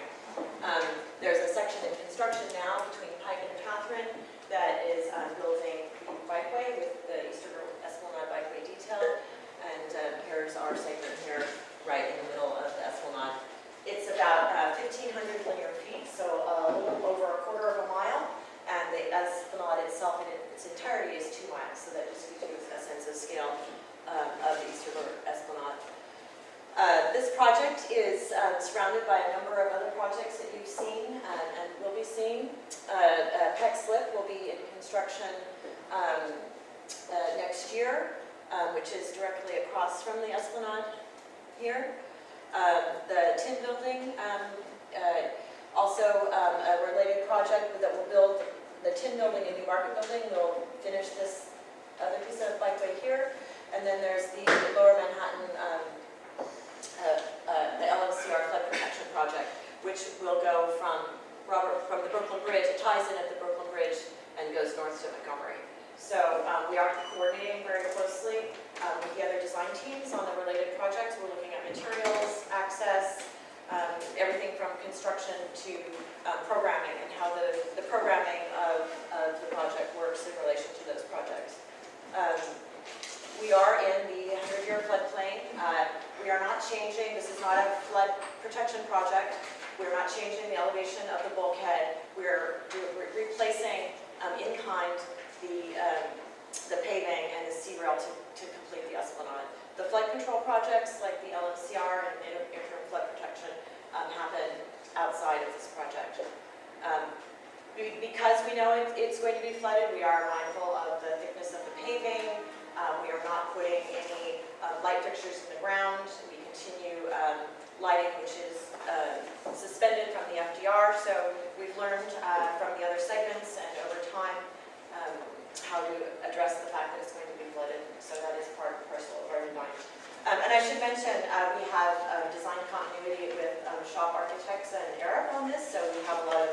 There's a section in construction now between Pike and Catherine that is building the bikeway with the East River Esplanade bikeway detail. And here's our segment here, right in the middle of the Esplanade. It's about 1,500 linear feet, so a little over a quarter of a mile. And the Esplanade itself in its entirety is 2 miles, so that just gives you a sense of scale of the East River Esplanade. This project is surrounded by a number of other projects that you've seen and will be seeing. Peck Slip will be in construction next year, which is directly across from the Esplanade here. The Tin Building, also a related project that will build the Tin Building and New Market Building. We'll finish this other piece of bikeway here. And then there's the Lower Manhattan, the LMCR Flood Protection Project, which will go from the Brooklyn Bridge. It ties in at the Brooklyn Bridge and goes north to Montgomery. So we are coordinating very closely with the other design teams on the related projects. We're looking at materials, access, everything from construction to programming and how the programming of the project works in relation to those projects. We are in the 100-year floodplain. We are not changing, this is not a flood protection project. We're not changing the elevation of the bulkhead. We're replacing in kind the paving and the sea rail to complete the Esplanade. The flood control projects like the LMCR and interim flood protection happen outside of this project. Because we know it's going to be flooded, we are mindful of the thickness of the paving. We are not putting any light fixtures in the ground. We continue lighting which is suspended from the FDR. So we've learned from the other segments and over time how to address the fact that it's going to be flooded. So that is part and parcel of our design. And I should mention, we have design continuity with shop architects and Arab on this, so we have a lot of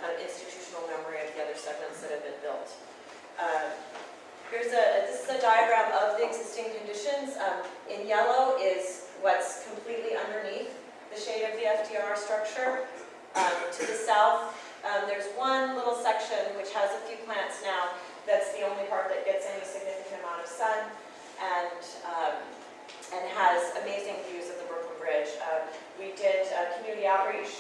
kind of institutional memory of the other segments that have been built. This is a diagram of the existing conditions. In yellow is what's completely underneath the shade of the FDR structure. To the south, there's one little section which has a few plants now. That's the only part that gets any significant amount of sun and has amazing views of the Brooklyn Bridge. We did community outreach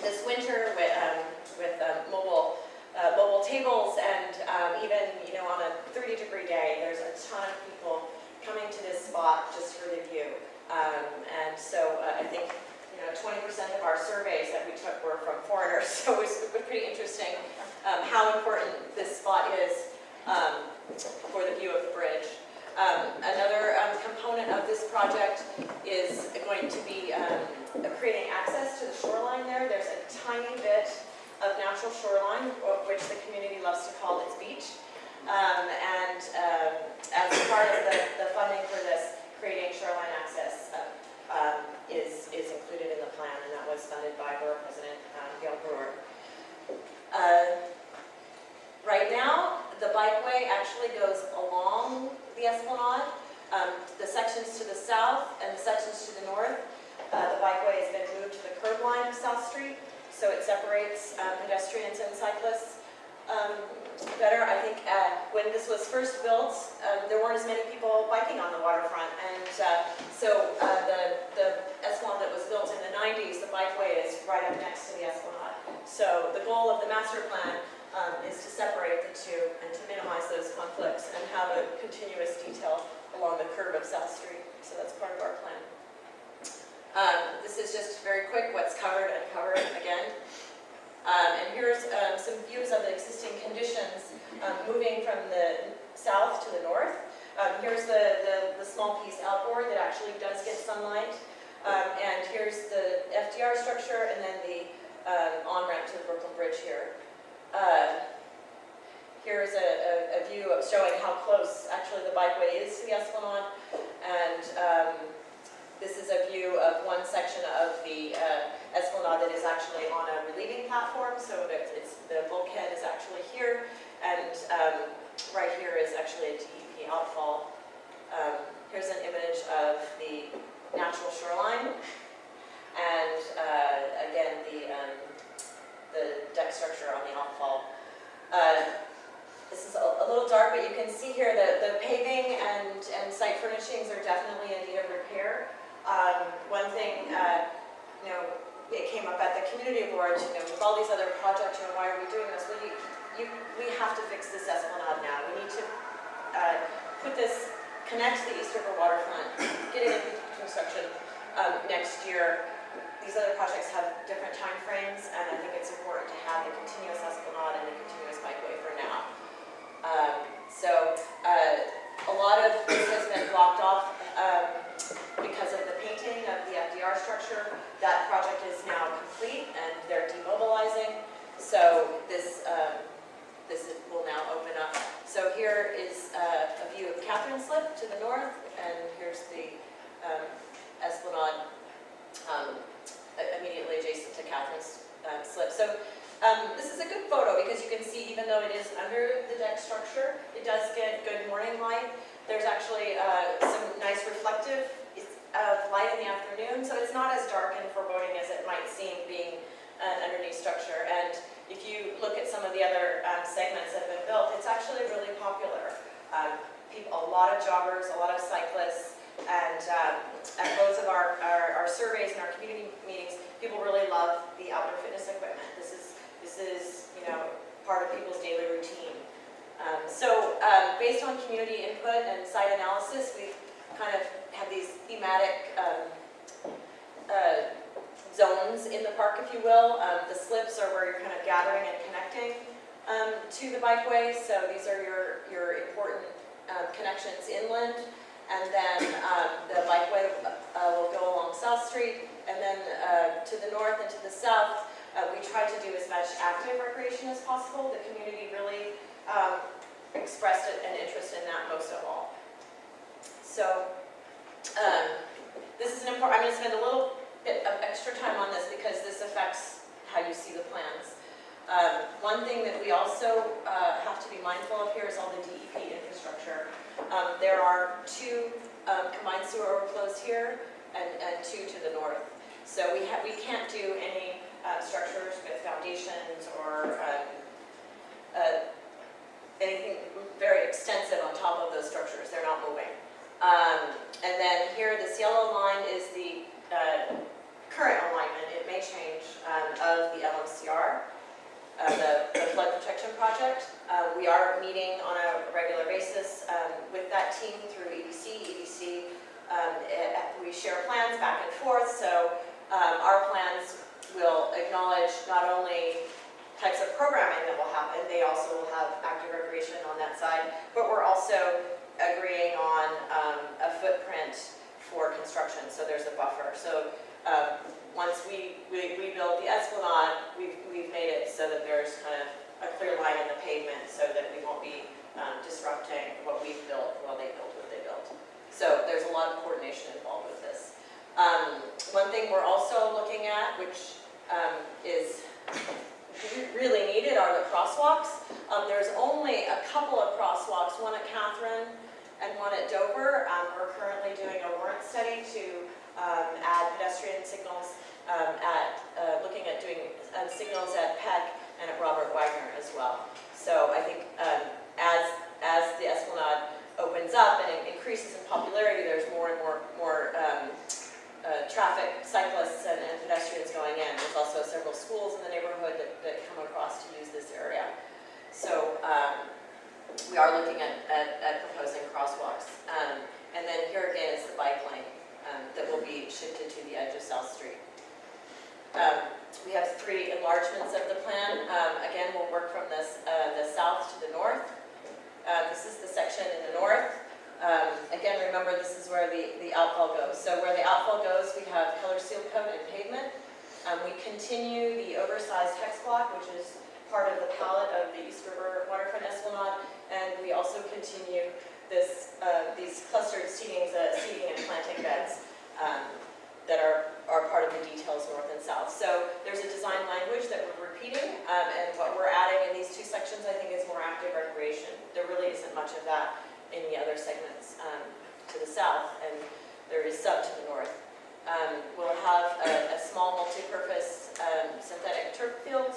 this winter with mobile tables, and even on a 30-degree day, there's a ton of people coming to this spot just for the view. And so I think 20% of our surveys that we took were from foreigners, so it was pretty interesting how important this spot is for the view of the bridge. Another component of this project is going to be creating access to the shoreline there. There's a tiny bit of natural shoreline, which the community loves to call its beach. And as part of the funding for this, creating shoreline access is included in the plan, and that was funded by Borough President Gail Brewer. Right now, the bikeway actually goes along the Esplanade. The sections to the south and the sections to the north, the bikeway has been moved to the curb line of South Street, so it separates pedestrians and cyclists better. I think when this was first built, there weren't as many people biking on the waterfront, and so the Esplanade that was built in the 90s, the bikeway is right up next to the Esplanade. So the goal of the master plan is to separate the two and to minimize those conflicts and have a continuous detail along the curb of South Street. So that's part of our plan. This is just very quick what's covered and covered again. And here's some views of the existing conditions moving from the south to the north. Here's the small piece outboard that actually does get sunlight. And here's the FDR structure and then the on-ramp to the Brooklyn Bridge here. Here's a view of showing how close actually the bikeway is to the Esplanade. And this is a view of one section of the Esplanade that is actually on a relieving platform, so that the bulkhead is actually here, and right here is actually a DEP outfall. Here's an image of the natural shoreline, and again the deck structure on the outfall. This is a little dark, but you can see here that the paving and site furnishings are definitely in need of repair. One thing, it came up at the community board, with all these other projects, why are we doing this? Well, we have to fix this Esplanade now. We need to connect the East River waterfront, get it into construction next year. These other projects have different time frames, and I think it's important to have the continuous Esplanade and the continuous bikeway for now. So a lot of this has been blocked off because of the painting of the FDR structure. That project is now complete and they're demobilizing. So this will now open up. So here is a view of Catherine Slip to the north, and here's the Esplanade immediately adjacent to Catherine's Slip. So this is a good photo because you can see, even though it is under the deck structure, it does get good morning light. There's actually some afternoon, so it's not as dark and foreboding as it might seem being an underneath structure. And if you look at some of the other segments that have been built, it's actually really popular. A lot of joggers, a lot of cyclists, and at both of our surveys and our community meetings, people really love the outdoor fitness equipment. This is part of people's daily routine. So based on community input and site analysis, we've kind of have these thematic zones in the park, if you will. The slips are where you're kind of gathering and connecting to the bikeway. So these are your important connections inland. And then the bikeway will go along South Street. And then to the north and to the south, we try to do as much active recreation as possible. The community really expressed an interest in that most of all. So this is an important, I'm going to spend a little bit of extra time on this because this affects how you see the plans. One thing that we also have to be mindful of here is all the DEP infrastructure. There are 2 combined sewer overflows here and 2 to the north. So we can't do any structures with foundations or anything very extensive on top of those structures. They're not moving. And then here, this yellow line is the current alignment. It may change of the LMCR, the Flood Protection Project. We are meeting on a regular basis with that team through EDC. We share plans back and forth, so our plans will acknowledge not only types of programming that will happen, they also will have active recreation on that side, but we're also agreeing on a footprint for construction, so there's a buffer. So once we build the Esplanade, we've made it so that there's kind of a clear line in the pavement so that we won't be disrupting what we've built while they build what they built. So there's a lot of coordination involved with this. One thing we're also looking at, which is really needed, are the crosswalks. There's only a couple of crosswalks, one at Catherine and one at Dover. We're currently doing a warrant study to add pedestrian signals looking at doing signals at Peck and at Robert Wagner as well. So I think as the Esplanade opens up and it increases in popularity, there's more and more traffic, cyclists and pedestrians going in. There's also several schools in the neighborhood that come across to use this area. So we are looking at proposing crosswalks. And then here again is the bike lane that will be shifted to the edge of South Street. We have 3 enlargements of the plan. Again, we'll work from the south to the north. This is the section in the north. Again, remember this is where the outfall goes. So where the outfall goes, we have color seal coat and pavement. We continue the oversized hex block, which is part of the palette of the East River Waterfront Esplanade, and we also continue these clustered seating and planting beds that are part of the details north and south. So there's a design language that we're repeating, and what we're adding in these 2 sections, I think, is more active recreation. There really isn't much of that in the other segments to the south, and there is some to the north. We'll have a small multi-purpose synthetic turf field.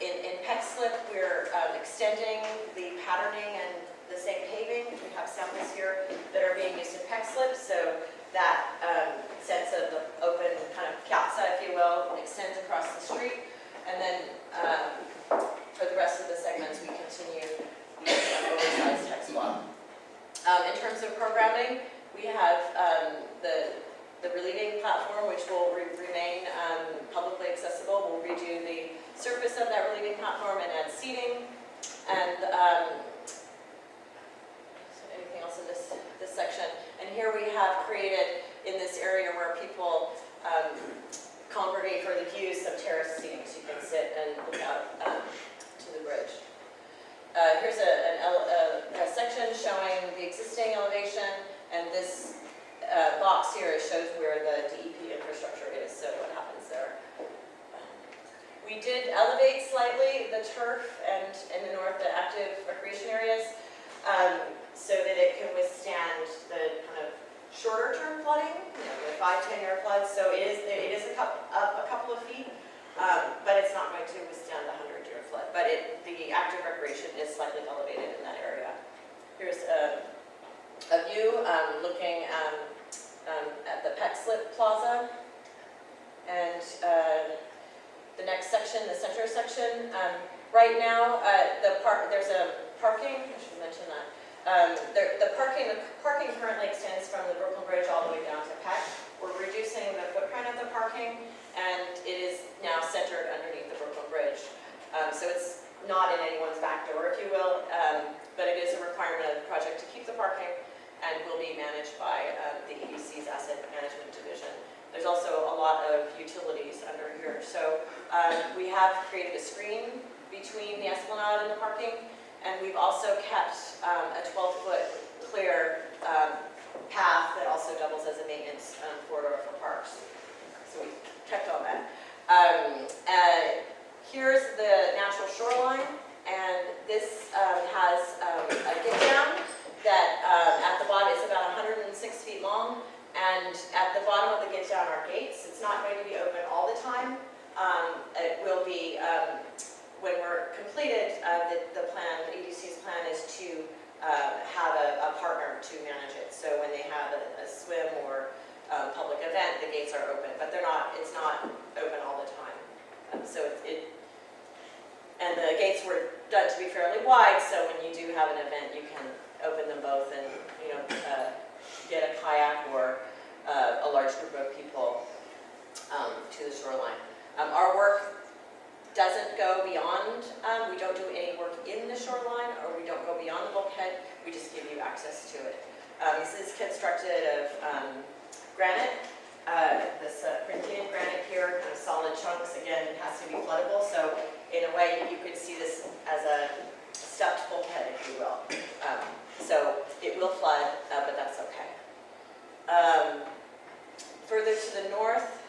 In Peck Slip, we're extending the patterning and the same paving. We have samples here that are being used in Peck Slip, so that sense of the open kind of piazza, if you will, extends across the street. And then for the rest of the segments, we continue the oversized text block. In terms of programming, we have the relieving platform, which will remain publicly accessible. We'll redo the surface of that relieving platform and add seating. And anything else in this section? And here we have created in this area where people congregate for the views of terrace seating, so you can sit and look out to the bridge. Here's a section showing the existing elevation, and this box here shows where the DEP infrastructure is, so what happens there. We did elevate slightly the turf and in the north the active recreation areas so that it can withstand the kind of shorter term flooding. 10-year floods, so it is up a couple of feet, but it's not going to withstand the 100-year flood. But the active recreation is slightly elevated in that area. Here's a view looking at the Peck Slip Plaza, and the next section, the center section. Right now, there's a parking. I should mention that. The parking currently extends from the Brooklyn Bridge all the way down to Peck. We're reducing the footprint of the parking, and it is now centered underneath the Brooklyn Bridge. So it's not in anyone's back door, if you will, but it is a requirement of the project to keep the parking, and will be managed by the EDC's Asset Management Division. There's also a lot of utilities under here. So we have created a screen between the Esplanade and the parking, and we've also kept a 12-foot clear path that also doubles as a maintenance corridor for parks. So we kept all that. Here's the natural shoreline, and this has a get down that at the bottom is about 106 feet long, and at the bottom of the get down are gates. It's not going to be open all the time. It will be, when we're completed, the plan, the EDC's plan is to have a partner to manage it. So when they have a swim or public event, the gates are open, but it's not open all the time. And the gates were done to be fairly wide, so when you do have an event, you can open them both and, get a kayak or a large group of people to the shoreline. Our work doesn't go beyond, we don't do any work in the shoreline, or we don't go beyond the bulkhead, we just give you access to it. This is constructed of granite, this Corinthian granite here, kind of solid chunks. Again, it has to be floodable, so in a way you could see this as a stepped bulkhead, if you will. So it will flood, but that's okay. Further to the north,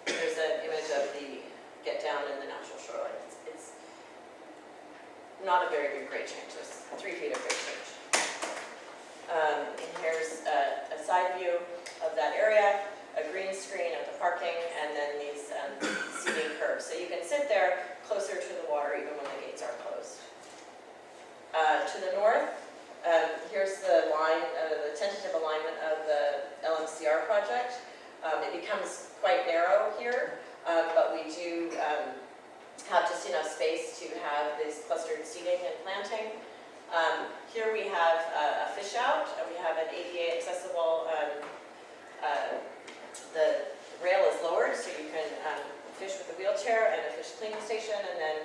there's an image of the get down in the natural shoreline. It's not a very good grade change. There's 3 feet of grade change. And here's a side view of that area, a green screen of the parking, and then these seating curbs. So you can sit there closer to the water even when the gates are closed. To the north, here's the line, the tentative alignment of the LMCR project. It becomes quite narrow here, but we do have just enough space to have this clustered seating and planting. Here we have a fish out, and we have an ADA accessible, the rail is lowered so you can fish with a wheelchair, and a fish cleaning station, and then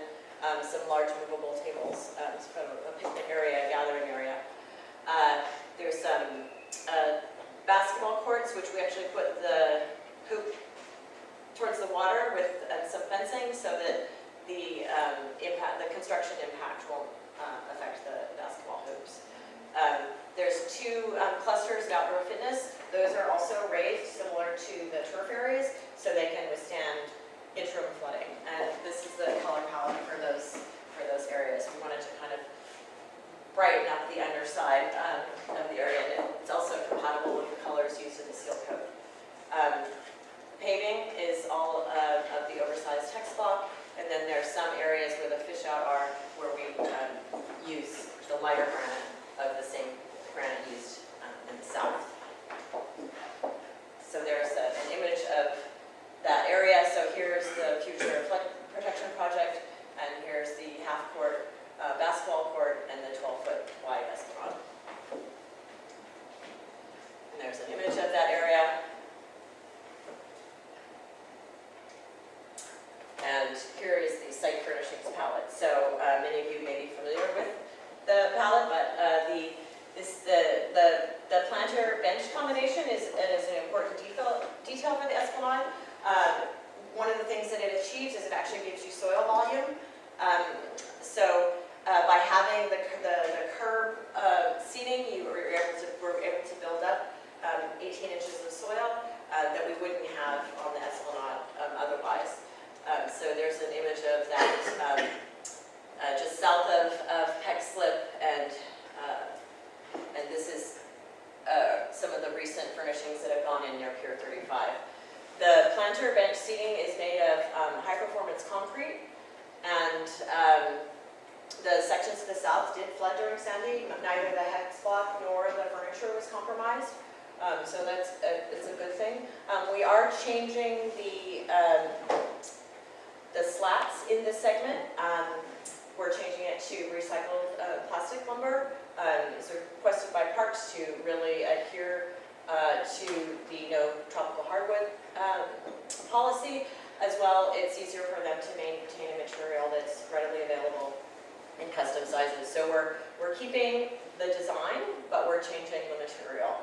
some large movable tables, sort of a picnic area, a gathering area. There's some basketball courts, which we actually put the hoop towards the water with some fencing so that the construction impact won't affect the basketball hoops. There's 2 clusters of outdoor fitness. Those are also raised similar to the turf areas, so they can withstand interim flooding. And this is the color palette for those areas. We wanted to kind of brighten up the underside of the area, and it's also compatible with the colors used in the seal coat. Paving is all of the oversized text block, and then there's some areas where the fish out are where we use the lighter granite of the same granite used in the south. So there's an image of that area. So here's the future flood protection project, and here's the half-court basketball court and the 12-foot wide Esplanade. And there's an image of that area. And here is the site furnishings palette. So many of you may be familiar with the palette, but the planter bench combination is an important detail for the Esplanade. One of the things that it achieves is it actually gives you soil volume. By having the curb seating, we're able to build up 18 inches of soil that we wouldn't have on the Esplanade otherwise. So there's an image of that just south of Peck Slip, and this is some of the recent furnishings that have gone in near Pier 35. The planter bench seating is made of high-performance concrete, and the sections to the south did flood during Sandy. Neither the hex block nor the furniture was compromised, so it's a good thing. We are changing the slats in this segment. We're changing it to recycled plastic lumber. It's requested by Parks to really adhere to the no tropical hardwood policy. As well, it's easier for them to maintain a material that's readily available in custom sizes. So we're keeping the design, but we're changing the material.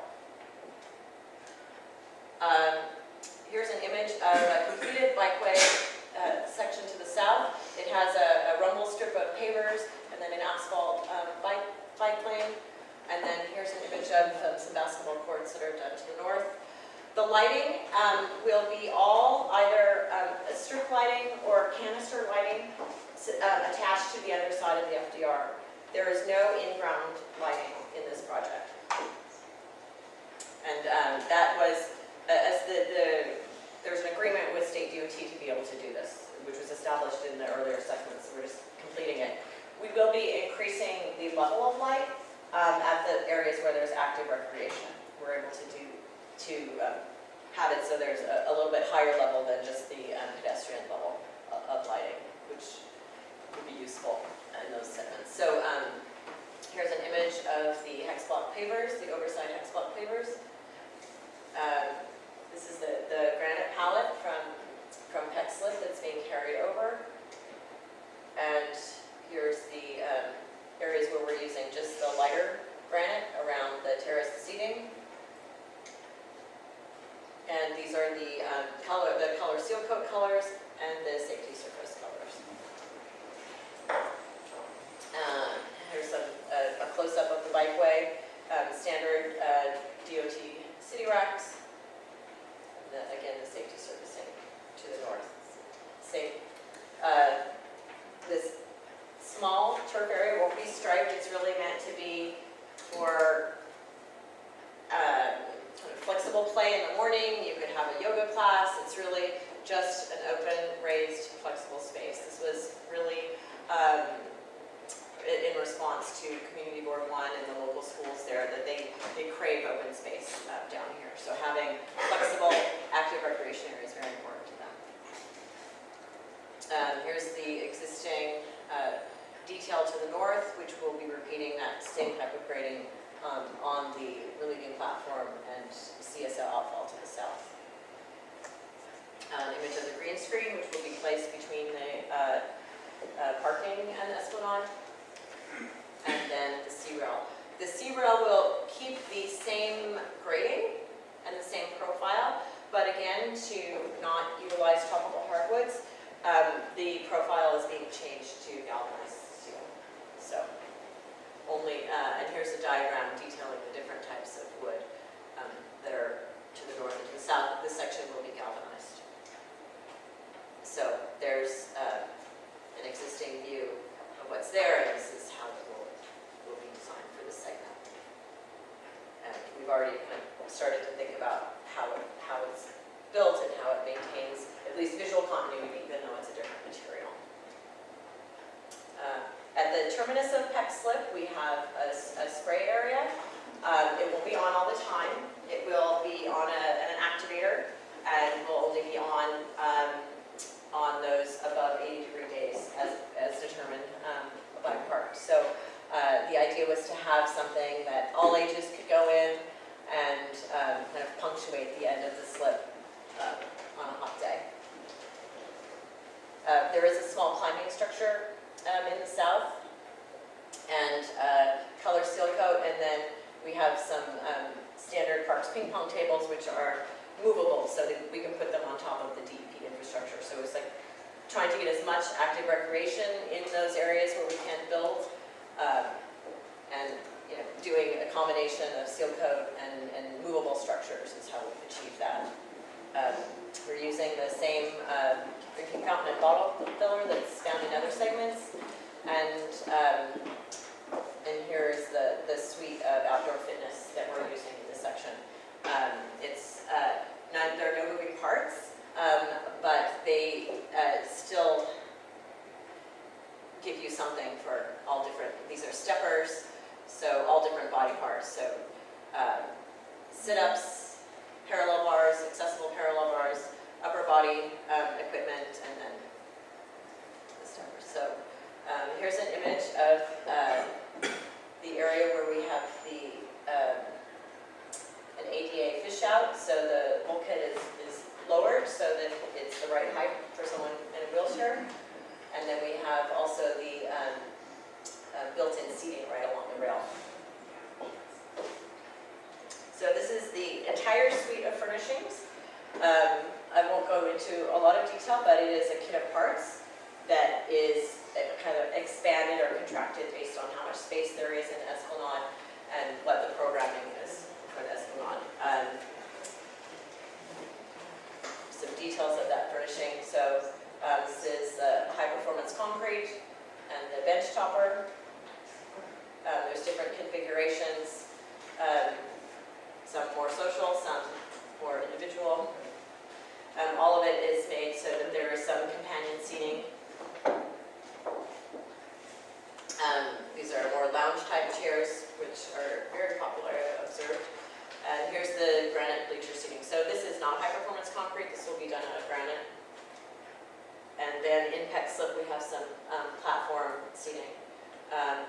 Here's an image of a completed bikeway section to the south. It has a rumble strip of pavers and then an asphalt bike lane. And then here's an image of some basketball courts that are done to the north. The lighting will be all either strip lighting or canister lighting attached to the other side of the FDR. There is no in-ground lighting in this project. And that was, there's an agreement with State DOT to be able to do this, which was established in the earlier segments. We're just completing it. We will be increasing the level of light at the areas where there's active recreation. We're able to have it so there's a little bit higher level than just the pedestrian level of lighting, which would be useful in those segments. So here's an image of the hex block pavers, the oversized hex block pavers. This is the granite pallet from Pexlip that's being carried over. And here's the areas where we're using just the lighter granite around the terraced seating. And these are the color seal coat colors and the safety surface colors. Here's a close-up of the bikeway, standard DOT city racks. And again, the safety surfacing to the north. Same. This small turf area won't be striped. It's really meant to be for flexible play in the morning. You could have a yoga class. It's really just an open, raised, flexible space. This was really in response to Community Board 1 and the local schools there, that they crave open space down here. So having flexible, active recreation area is very important to them. Here's the existing detail to the north, which will be repeating that same type of grading on the relieving platform and CSL outfall to the south. Image of the green screen, which will be placed between the parking and the Esplanade. And then the C-rail. The C-rail will keep the same grading and the same profile, but again, to not utilize tropical hardwoods, the profile is being changed to galvanized steel. So only, and here's a diagram detailing the different types of wood that are to the north and to the south. This section will be galvanized. So there's an existing view of what's there, and this is how it will be designed for this segment. And we've already kind of started to think about how it's built and how it maintains at least visual continuity, even though it's a different material. At the terminus of Pexlip, we have a spray area. It will be on all the time. It will be on an activator, and will only be on those above 80-degree days as determined by Parks. So the idea was to have something that all ages could go in and kind of punctuate the end of the slip on a hot day. There is a small climbing structure in the south, and color seal coat, and then we have some standard Parks ping pong tables, which are movable, so that we can put them on top of the DEP infrastructure. So it's like trying to get as much active recreation in those areas where we can build, and doing a combination of seal coat and movable structures is how we've achieved that. We're using the same drinking fountain and bottle filler that's found in other segments, and here's the suite of outdoor fitness that we're using in this section. body parts. So sit-ups, parallel bars, accessible parallel bars, upper body equipment, and then the stepper. So here's an image of the area where we have the an ADA fish out. So the bulkhead is lowered so that it's the right height for someone in a wheelchair. And then we have also the built-in seating right along the rail. So this is the entire suite of furnishings. I won't go into a lot of detail, but it is a kit of parts that is kind of expanded or contracted based on how much space there is in Esplanade and what the programming is for the Esplanade. Some details of that furnishing. So this is high-performance concrete and the bench topper. There's different configurations, some more social, some more individual. All of it is made so that there is some companion seating. These are more lounge-type chairs, which are very popular, I've observed. And here's the granite bleacher seating. So this is not high-performance concrete. This will be done out of granite. And then in Peck Slip, we have some platform seating,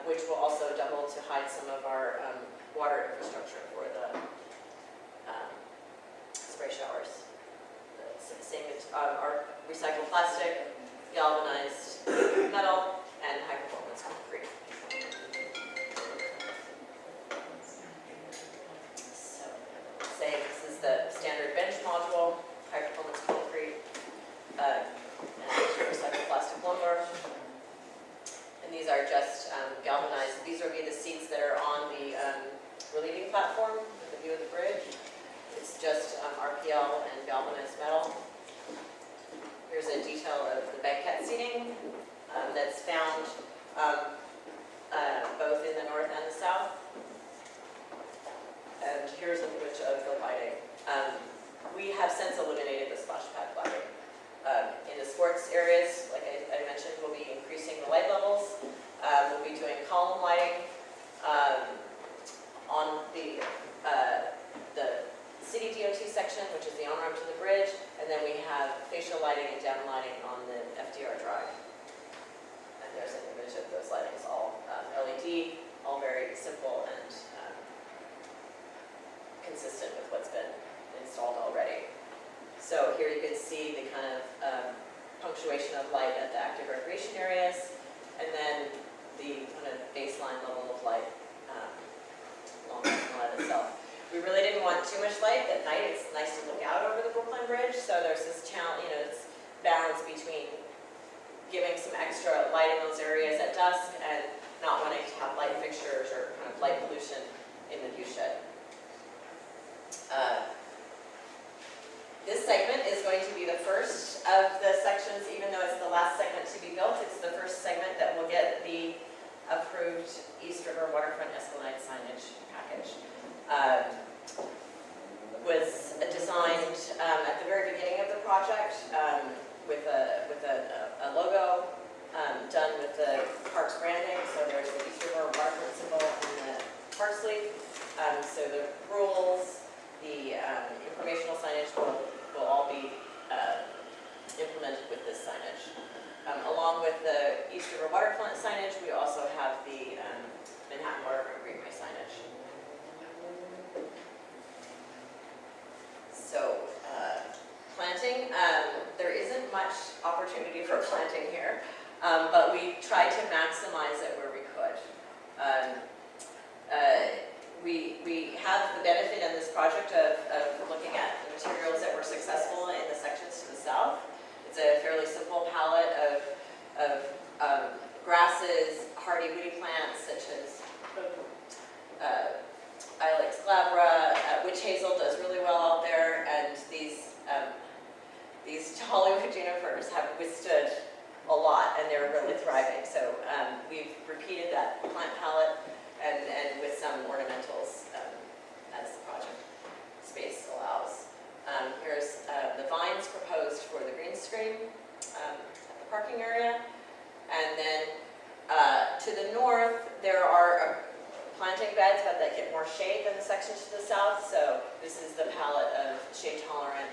which will also double to hide some of our water infrastructure for the spray showers. The same as our recycled plastic, galvanized metal, and high-performance concrete. So, this is the standard bench module, high-performance concrete, and recycled plastic lumber. And these are just galvanized. These will be the seats that are on the relieving platform with the view of the bridge. It's just RPL and galvanized metal. Here's a detail of the banquette seating that's found both in the north and the south. And here's an image of the lighting. We have since eliminated the splash pad lighting. In the sports areas, like I mentioned, we'll be increasing the light levels. We'll be doing column lighting on the city DOT section, which is the on-ramp to the bridge, and then we have facial lighting and down lighting on the FDR drive. And there's an image of those lightings, all LED, all very simple and consistent with what's been installed already. So here you can see the kind of punctuation of light at the active recreation areas, and then the kind of baseline level of light along the Esplanade itself. We really didn't want too much light at night. It's nice to look out over the Brooklyn Bridge, so there's this challenge, this balance between giving some extra light in those areas at dusk and not wanting to have light fixtures or kind of light pollution in the view shed. This segment is going to be the first of the sections, even though it's the last segment to be built. It's the first segment that will get the approved East River Waterfront Esplanade signage package. Was designed at the very beginning of the project with a logo done with the parks branding. So there's the East River Waterfront symbol and the park sleeve. So the rules, the informational signage will all be implemented with this signage. Along with the East River Waterfront signage, we also have the Manhattan Waterfront Greenway signage. So planting, there isn't much opportunity for planting here, but we tried to maximize it where we could. We have the benefit in this project of looking at the materials that were successful in the sections to the south. It's a fairly simple palette of grasses, hardy woody plants such as Ilex glabra. Witch hazel does really well out there, and these Hollywood junipers have withstood a lot, and they're really thriving. So we've repeated that plant palette and with some ornamentals as the project space allows. Here's the vines proposed for the green screen at the parking area. And then to the north, there are planting beds, but that get more shade than the sections to the south, so this is the palette of shade-tolerant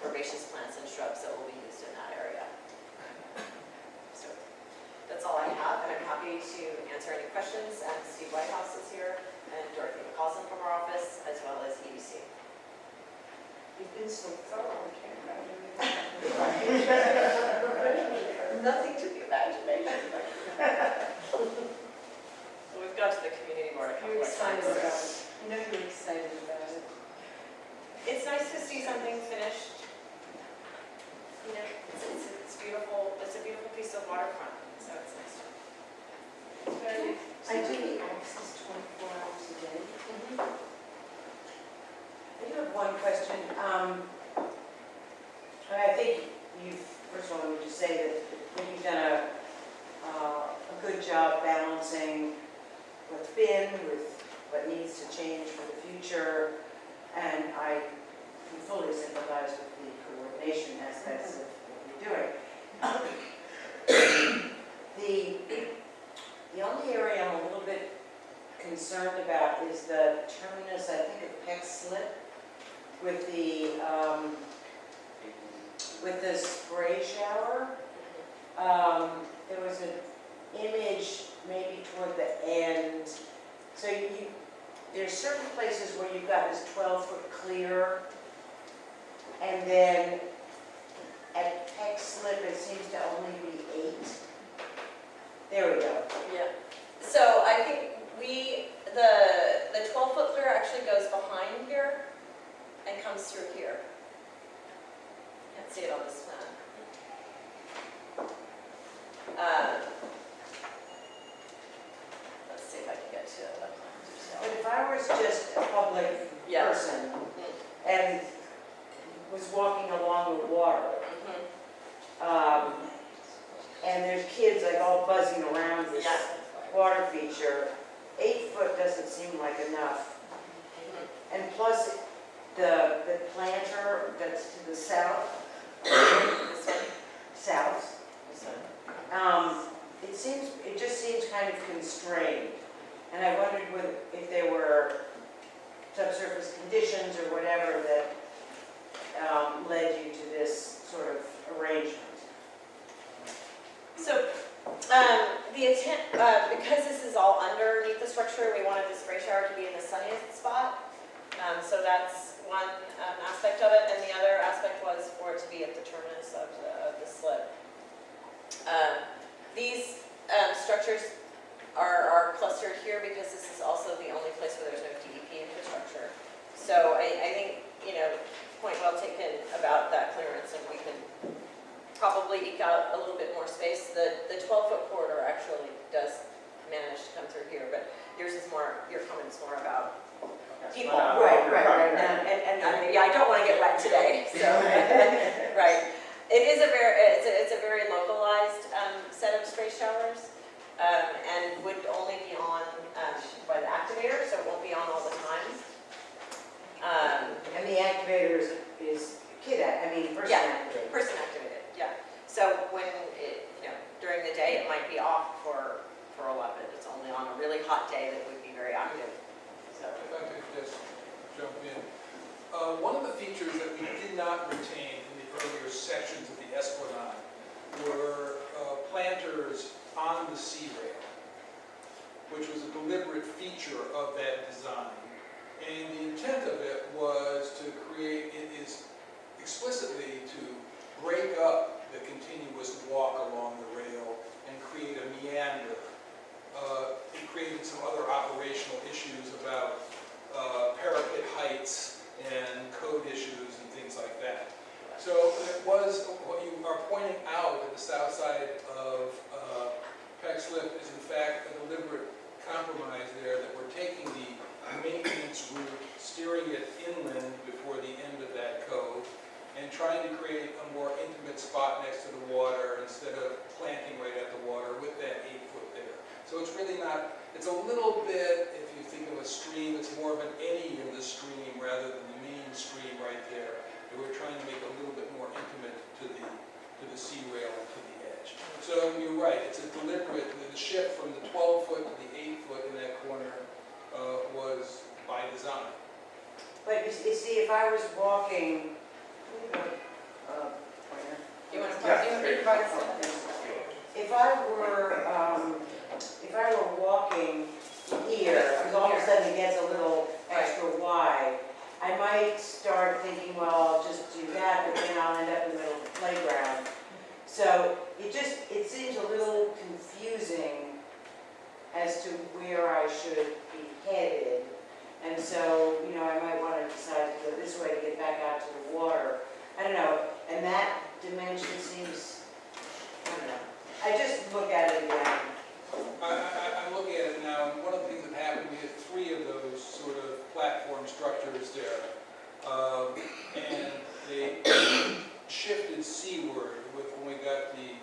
herbaceous plants and shrubs that will be used in that area. So that's all I have, and I'm happy to answer any questions. And Steve Whitehouse is here, and Dorothy McCausland from our office, as well as EDC. You've been so thorough, I can't imagine. Nothing to the imagination. We've gone to the community board a couple You're of excited times. about it. I know you're excited about it. It's nice to see something finished. You know, it's beautiful. It's a beautiful piece of waterfront, so it's nice. It's very. I do need access 24 hours a day. I do have one question. I think first of all, I would just say that you've done a good job balancing what's been with what needs to change for the future, and I can fully sympathize with the coordination aspects of what you're doing. The only area I'm a little bit concerned about is the terminus, I think, of Peck Slip with the spray shower. There was an image maybe toward the end. So there's certain places where you've got this 12-foot clear, and then at Peck Slip it seems to only be 8. There we go. Yeah. So I think the 12-foot clear actually goes behind here and comes through here. Can't see it on this plan. Let's see if I can get to the But if I was just a public person and was walking along the water, and there's kids like all buzzing around this water feature, 8 foot doesn't seem like enough. And plus, the planter that's to the south, it just seems kind of constrained. And I wondered if there were subsurface conditions or whatever that led you to this sort of arrangement. So the intent, because this is all underneath the structure, we wanted the spray shower to be in the sunniest spot. So that's one aspect of it, and the other aspect was for it to be at the terminus of the slip. These structures are clustered here because this is also the only place where there's no DEP infrastructure. So I think, point well taken about that clearance, and we can probably eke out a little bit more space. The 12-foot corridor actually does manage to come through here, but yours is more, your comment's more about people. Right. And I don't want to get wet today, so, right. It is it's a very localized set of spray showers, and would only be on by the activator, so it won't be on all the time. And the activator is person activated. Person activated, yeah. So when during the day, it might be off for a while, but it's only on a really hot day that would be very active. So. If I could just jump in. One of the features that we did not retain in the earlier sections of the Esplanade were planters on the sea rail, which was a deliberate feature of that design. And the intent of it was to create, it is explicitly to break up the continuous walk along the rail and create a meander. It created some other operational issues about parapet heights and code issues and things like that. So it was, what you are pointing out at the south side of Peck Slip is in fact a deliberate compromise there, that we're taking the maintenance route, steering it inland before the end of that cove, and trying to create a more intimate spot next to the water instead of planting right at the water with that 8 foot there. So it's really not, it's a little bit, if you think of a stream, it's more of an eddy in the stream rather than the main stream right there. And we're trying to make it a little bit more intimate to the sea rail and to the edge. So you're right, it's a deliberate, the shift from the 12 foot to the 8 foot in that corner But you see, if I was walking, pointer. You want to, Yeah, you great. want to, If I were walking here, because all of a sudden it gets a little extra wide, I might start thinking, well, I'll just do that, but then I'll end up in the middle of the playground. So it seems a little confusing as to where I should be headed. And so, I might want to decide to go this way to get back out to the water. I don't know, and that dimension seems, I don't know. I just look at it again. I'm looking at it now, and one of the things that happened, we had 3 of those sort of platform structures there. And they shifted seaward when we got the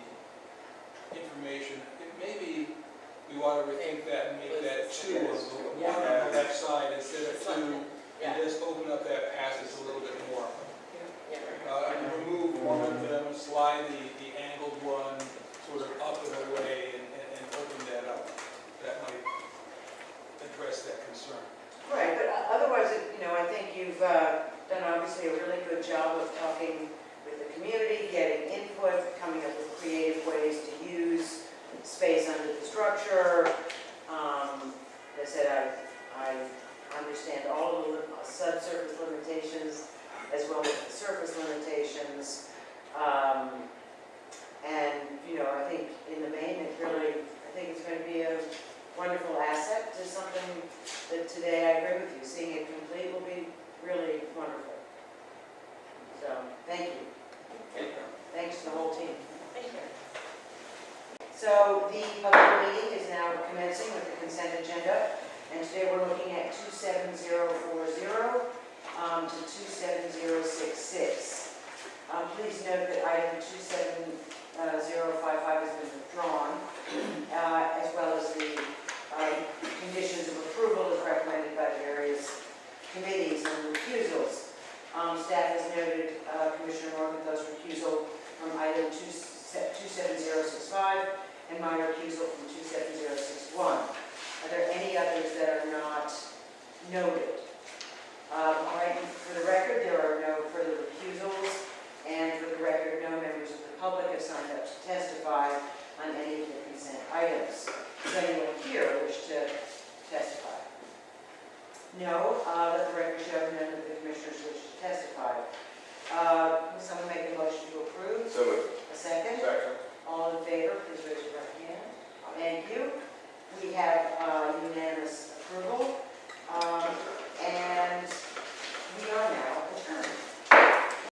information. Maybe we ought to rethink that and make that 2 of the one on the left side instead of 2, and just open up that passage a little bit more. Remove one of them, slide the angled one sort of up and away, and open that up. That might address that concern. Right, but otherwise, I think you've done obviously a really good job of talking with the community, getting input, coming up with creative ways to use space under the structure. As I said, I understand all of the subsurface limitations as well as the surface limitations. And, I think in the main, I think it's going to be a wonderful asset to something that today I agree with you. Seeing it complete will be really wonderful. So, thank you. Thanks to the whole team. thank you. So the public meeting is now commencing with the consent agenda, and today we're looking at 27040 to 27066. Please note that item 27055 has been withdrawn, as well as the conditions of approval as recommended by the various committees and recusals. Staff has noted Commissioner North's recusal from item 27065 and my recusal from 27061. Are there any others that are not noted? All right, for the record, there are no further recusals, and for the record, no members of the public have signed up to testify on any of the consent items. Does anyone here wish to testify? No, let the record show none of the commissioners wish to testify. Will someone make a motion to approve? So moved. A second? Second. All in favor, please raise your right hand. Thank you. We have unanimous approval.